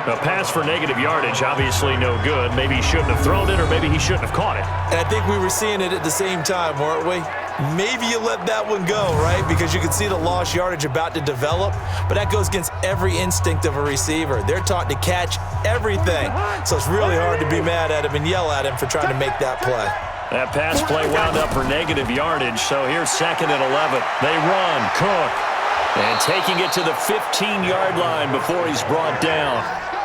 A pass for negative yardage, obviously no good. Maybe he shouldn't have thrown it, or maybe he shouldn't have caught it. And I think we were seeing it at the same time, weren't we? Maybe you let that one go, right? Because you can see the lost yardage about to develop, but that goes against every instinct of a receiver. They're taught to catch everything, so it's really hard to be mad at him and yell at him for trying to make that play. That pass play wound up for negative yardage, so here's 2nd and 11. They run, Cook, and taking it to the 15-yard line before he's brought down.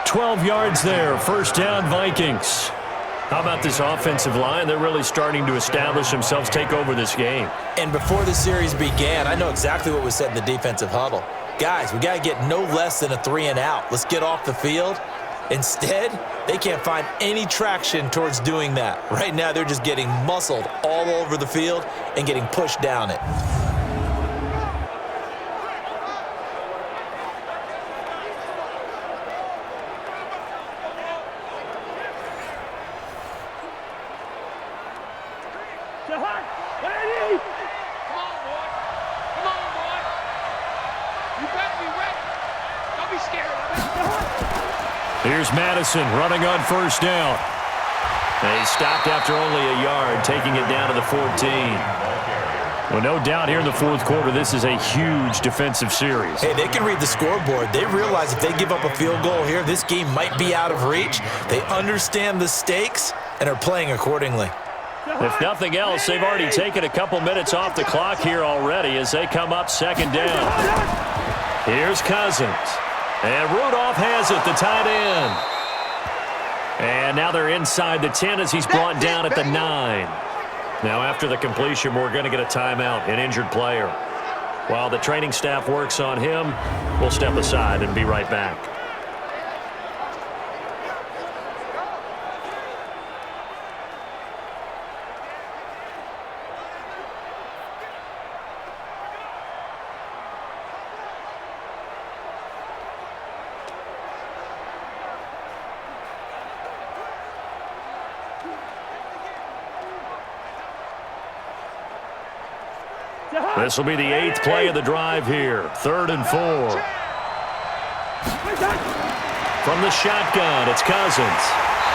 12 yards there, first down Vikings. How about this offensive line? They're really starting to establish themselves, take over this game. And before the series began, I know exactly what was said in the defensive huddle. Guys, we got to get no less than a 3 and out. Let's get off the field. Instead, they can't find any traction towards doing that. Right now, they're just getting muscled all over the field and getting pushed down it. Here's Madison running on first down. And he stopped after only a yard, taking it down to the 14. Well, no doubt here in the fourth quarter, this is a huge defensive series. Hey, they can read the scoreboard. They realize if they give up a field goal here, this game might be out of reach. They understand the stakes and are playing accordingly. If nothing else, they've already taken a couple minutes off the clock here already as they come up 2nd down. Here's Cousins. And Rudolph has it, the tight end. And now they're inside the 10 as he's brought down at the 9. Now after the completion, we're going to get a timeout, an injured player. While the training staff works on him, we'll step aside and be right back. This will be the 8th play of the drive here. 3rd and 4. From the shotgun, it's Cousins.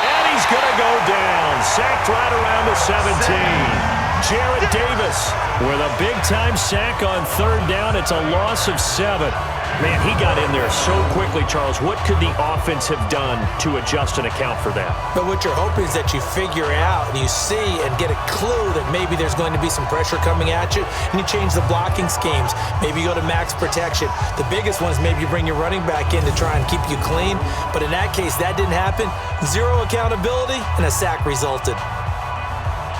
And he's going to go down. Sacked right around the 17. Jarrett Davis with a big-time sack on 3rd down. It's a loss of 7. Man, he got in there so quickly, Charles. What could the offense have done to adjust and account for that? But what you're hoping is that you figure out and you see and get a clue that maybe there's going to be some pressure coming at you, and you change the blocking schemes. Maybe you go to max protection. The biggest one is maybe you bring your running back in to try and keep you clean. But in that case, that didn't happen. 0 accountability, and a sack resulted.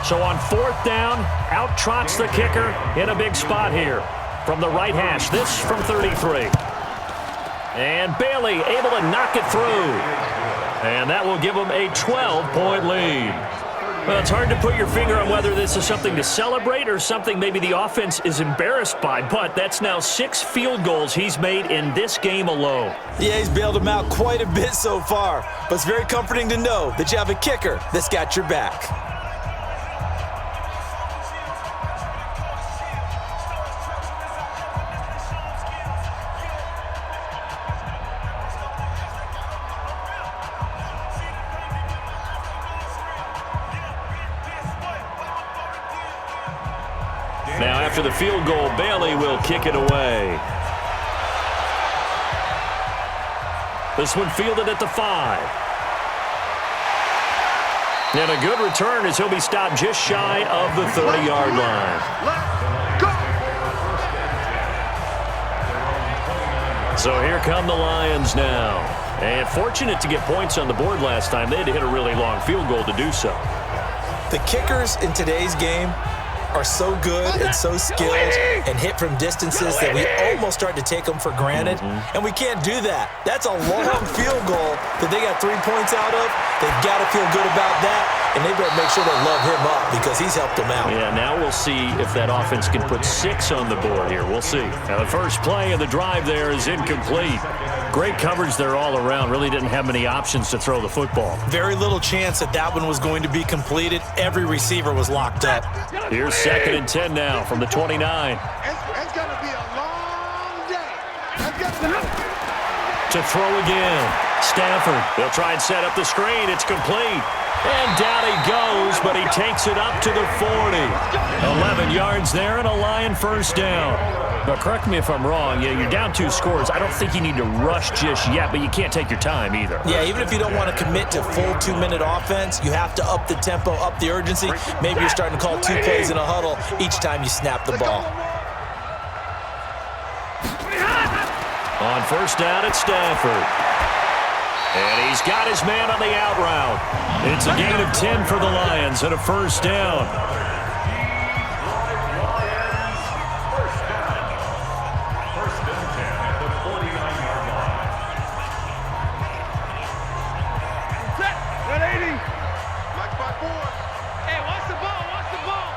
So on 4th down, out trots the kicker in a big spot here. From the right hash, this from 33. And Bailey able to knock it through. And that will give them a 12-point lead. Well, it's hard to put your finger on whether this is something to celebrate or something maybe the offense is embarrassed by, but that's now 6 field goals he's made in this game alone. Yeah, he's bailed them out quite a bit so far, but it's very comforting to know that you have a kicker that's got your back. Now after the field goal, Bailey will kick it away. This one fielded at the 5. And a good return as he'll be stopped just shy of the 30-yard line. So here come the Lions now. And fortunate to get points on the board last time. They had to hit a really long field goal to do so. The kickers in today's game are so good and so skilled and hit from distances that we almost start to take them for granted. And we can't do that. That's a long field goal that they got 3 points out of. They've got to feel good about that, and they better make sure they love him up because he's helped them out. Yeah, now we'll see if that offense can put 6 on the board here. We'll see. Now the first play of the drive there is incomplete. Great coverage there all around. Really didn't have many options to throw the football. Very little chance that that one was going to be completed. Every receiver was locked up. Here's 2nd and 10 now from the 29. It's going to be a To throw again. Stafford. They'll try and set up the screen. It's complete. And down he goes, but he takes it up to the 40. 11 yards there and a Lion first down. But correct me if I'm wrong. Yeah, you're down 2 scores. I don't think you need to rush just yet, but you can't take your time either. Yeah, even if you don't want to commit to full 2-minute offense, you have to up the tempo, up the urgency. Maybe you're starting to call 2 plays in a huddle each time you snap the ball. On first down, it's Stafford. And he's got his man on the out route. It's a gain of 10 for the Lions and a first down. First and 10 at the 49-yard line. Set 80. Mike 5-4. Hey, watch the ball, watch the ball.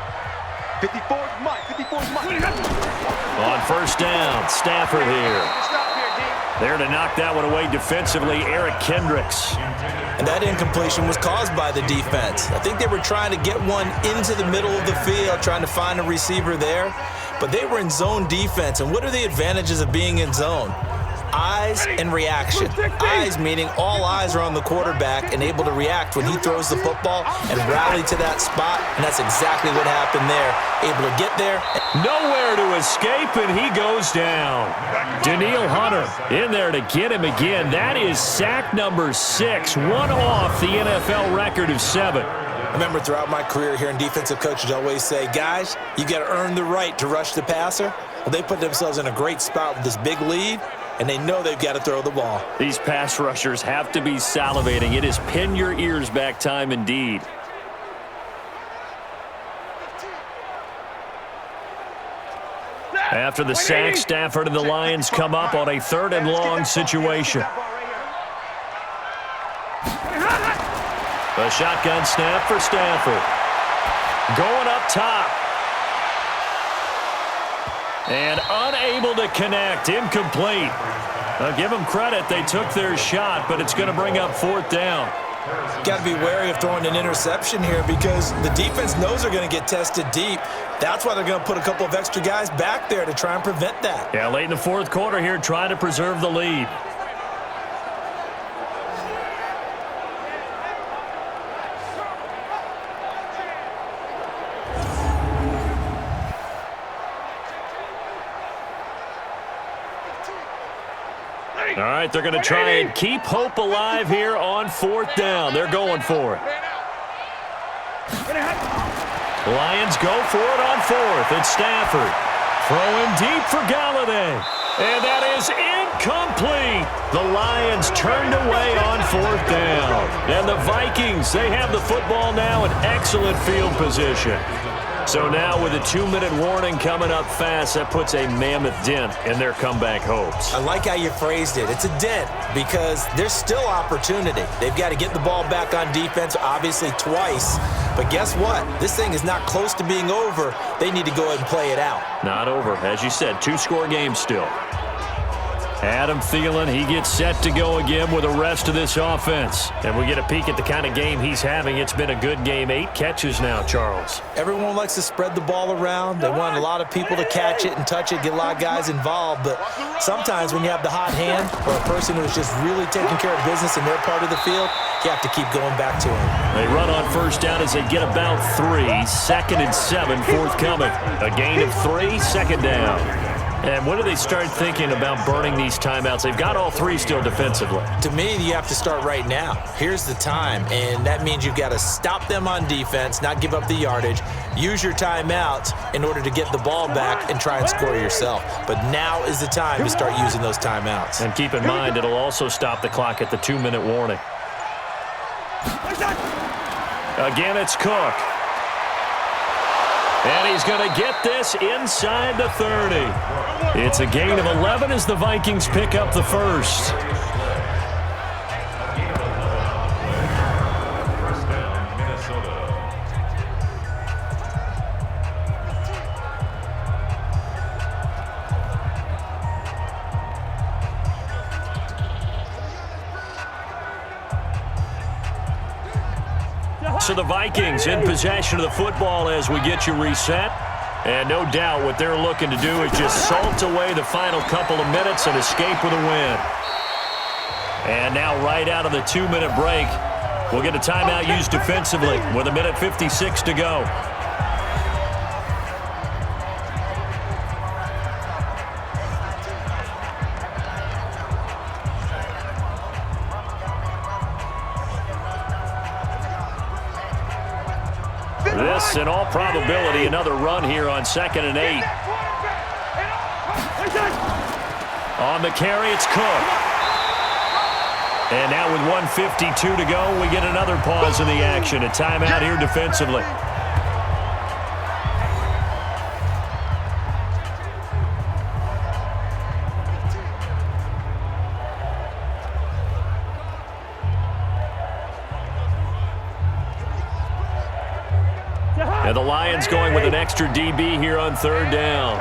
54's Mike, 54's Mike. On first down, Stafford here. There to knock that one away defensively, Eric Kendricks. And that incompletion was caused by the defense. I think they were trying to get one into the middle of the field, trying to find a receiver there. But they were in zone defense. And what are the advantages of being in zone? Eyes and reaction. Eyes meaning all eyes are on the quarterback and able to react when he throws the football and rally to that spot. And that's exactly what happened there. Able to get there. Nowhere to escape, and he goes down. Daniil Hunter in there to get him again. That is sack number 6, one off the NFL record of 7. I remember throughout my career hearing defensive coaches always say, guys, you got to earn the right to rush the passer. Well, they put themselves in a great spot with this big lead, and they know they've got to throw the ball. These pass rushers have to be salivating. It is pin your ears back time indeed. After the sack, Stafford and the Lions come up on a 3rd and long situation. A shotgun snap for Stafford. Going up top. And unable to connect. Incomplete. I'll give them credit. They took their shot, but it's going to bring up 4th down. Got to be wary of throwing an interception here because the defense knows they're going to get tested deep. That's why they're going to put a couple of extra guys back there to try and prevent that. Yeah, late in the 4th quarter here, trying to preserve the lead. All right, they're going to try and keep hope alive here on 4th down. They're going for it. Lions go for it on 4th. It's Stafford. Throwing deep for Galladay. And that is incomplete. The Lions turned away on 4th down. And the Vikings, they have the football now in excellent field position. So now with a 2-minute warning coming up fast, that puts a mammoth dent in their comeback hopes. I like how you phrased it. It's a dent because there's still opportunity. They've got to get the ball back on defense, obviously twice. But guess what? This thing is not close to being over. They need to go ahead and play it out. Not over. As you said, 2-score game still. Adam Thielen, he gets set to go again with the rest of this offense. And we get a peek at the kind of game he's having. It's been a good game. 8 catches now, Charles. Everyone likes to spread the ball around. They want a lot of people to catch it and touch it, get a lot of guys involved. But sometimes when you have the hot hand or a person who is just really taking care of business in their part of the field, you have to keep going back to him. They run on first down as they get about 3. 2nd and 7 forthcoming. A gain of 3, 2nd down. And when do they start thinking about burning these timeouts? They've got all 3 still defensively. To me, you have to start right now. Here's the time, and that means you've got to stop them on defense, not give up the yardage, use your timeouts in order to get the ball back and try and score yourself. But now is the time to start using those timeouts. And keep in mind, it'll also stop the clock at the 2-minute warning. Again, it's Cook. And he's going to get this inside the 30. It's a gain of 11 as the Vikings pick up the first. First down, Minnesota. So the Vikings in possession of the football as we get you reset. And no doubt what they're looking to do is just salt away the final couple of minutes and escape with a win. And now right out of the 2-minute break, we'll get a timeout used defensively with 1:56 to go. This, in all probability, another run here on 2nd and 8. On the carry, it's Cook. And now with 1:52 to go, we get another pause in the action. A timeout here defensively. And the Lions going with an extra DB here on 3rd down.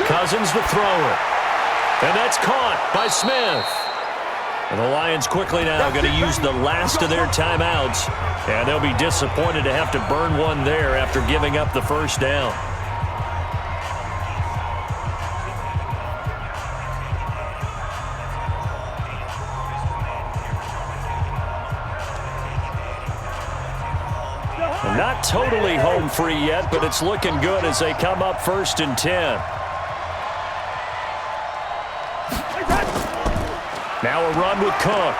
Cousins the thrower. And that's caught by Smith. And the Lions quickly now going to use the last of their timeouts. And they'll be disappointed to have to burn one there after giving up the 1st down. Not totally home free yet, but it's looking good as they come up 1st and 10. Now a run with Cook.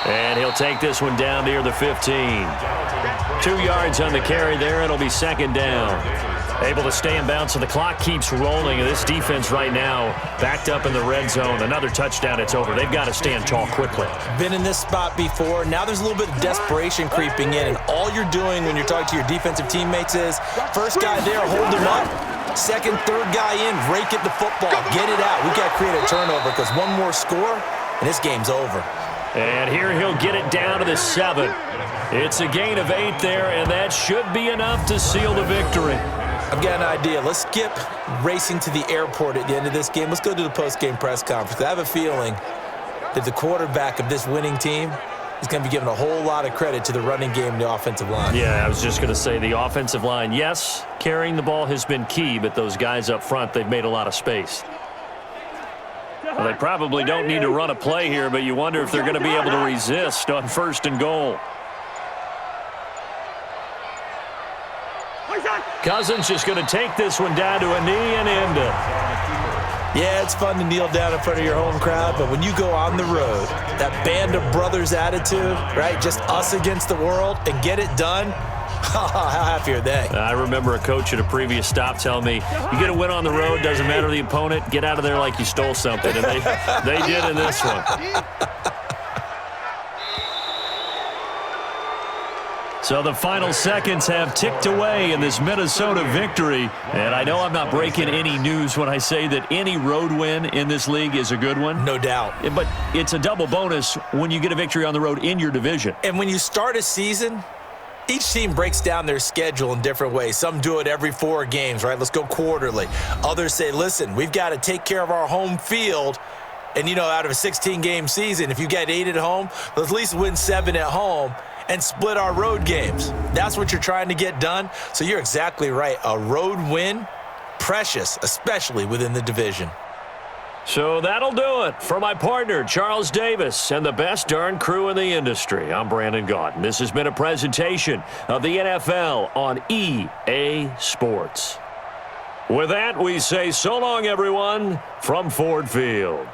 And he'll take this one down near the 15. 2 yards on the carry there, and it'll be 2nd down. Able to stay in bounds, so the clock keeps rolling. And this defense right now backed up in the red zone. Another touchdown, it's over. They've got to stand tall quickly. Been in this spot before. Now there's a little bit of desperation creeping in. And all you're doing when you're talking to your defensive teammates is, first guy there, hold him up. Second, third guy in, rake at the football. Get it out. We've got to create a turnover because one more score, and this game's over. And here he'll get it down to the 7. It's a gain of 8 there, and that should be enough to seal the victory. I've got an idea. Let's skip racing to the airport at the end of this game. Let's go to the post-game press conference. I have a feeling that the quarterback of this winning team is going to be giving a whole lot of credit to the running game and the offensive line. Yeah, I was just going to say the offensive line, yes, carrying the ball has been key, but those guys up front, they've made a lot of space. Well, they probably don't need to run a play here, but you wonder if they're going to be able to resist on 1st and goal. Cousins just going to take this one down to a knee and end it. Yeah, it's fun to kneel down in front of your home crowd, but when you go on the road, that band of brothers attitude, right, just us against the world, and get it done, how happy are they? I remember a coach at a previous stop telling me, you get a win on the road, doesn't matter the opponent, get out of there like you stole something. And they did in this one. So the final seconds have ticked away in this Minnesota victory. And I know I'm not breaking any news when I say that any road win in this league is a good one. No doubt. But it's a double bonus when you get a victory on the road in your division. And when you start a season, each team breaks down their schedule in different ways. Some do it every 4 games, right? Let's go quarterly. Others say, listen, we've got to take care of our home field. And, you know, out of a 16-game season, if you get 8 at home, let's at least win 7 at home and split our road games. That's what you're trying to get done. So you're exactly right. A road win, precious, especially within the division. So that'll do it for my partner, Charles Davis, and the best darn crew in the industry. I'm Brandon Gaudin. This has been a presentation of the NFL on EA Sports. With that, we say so long, everyone, from Ford Field.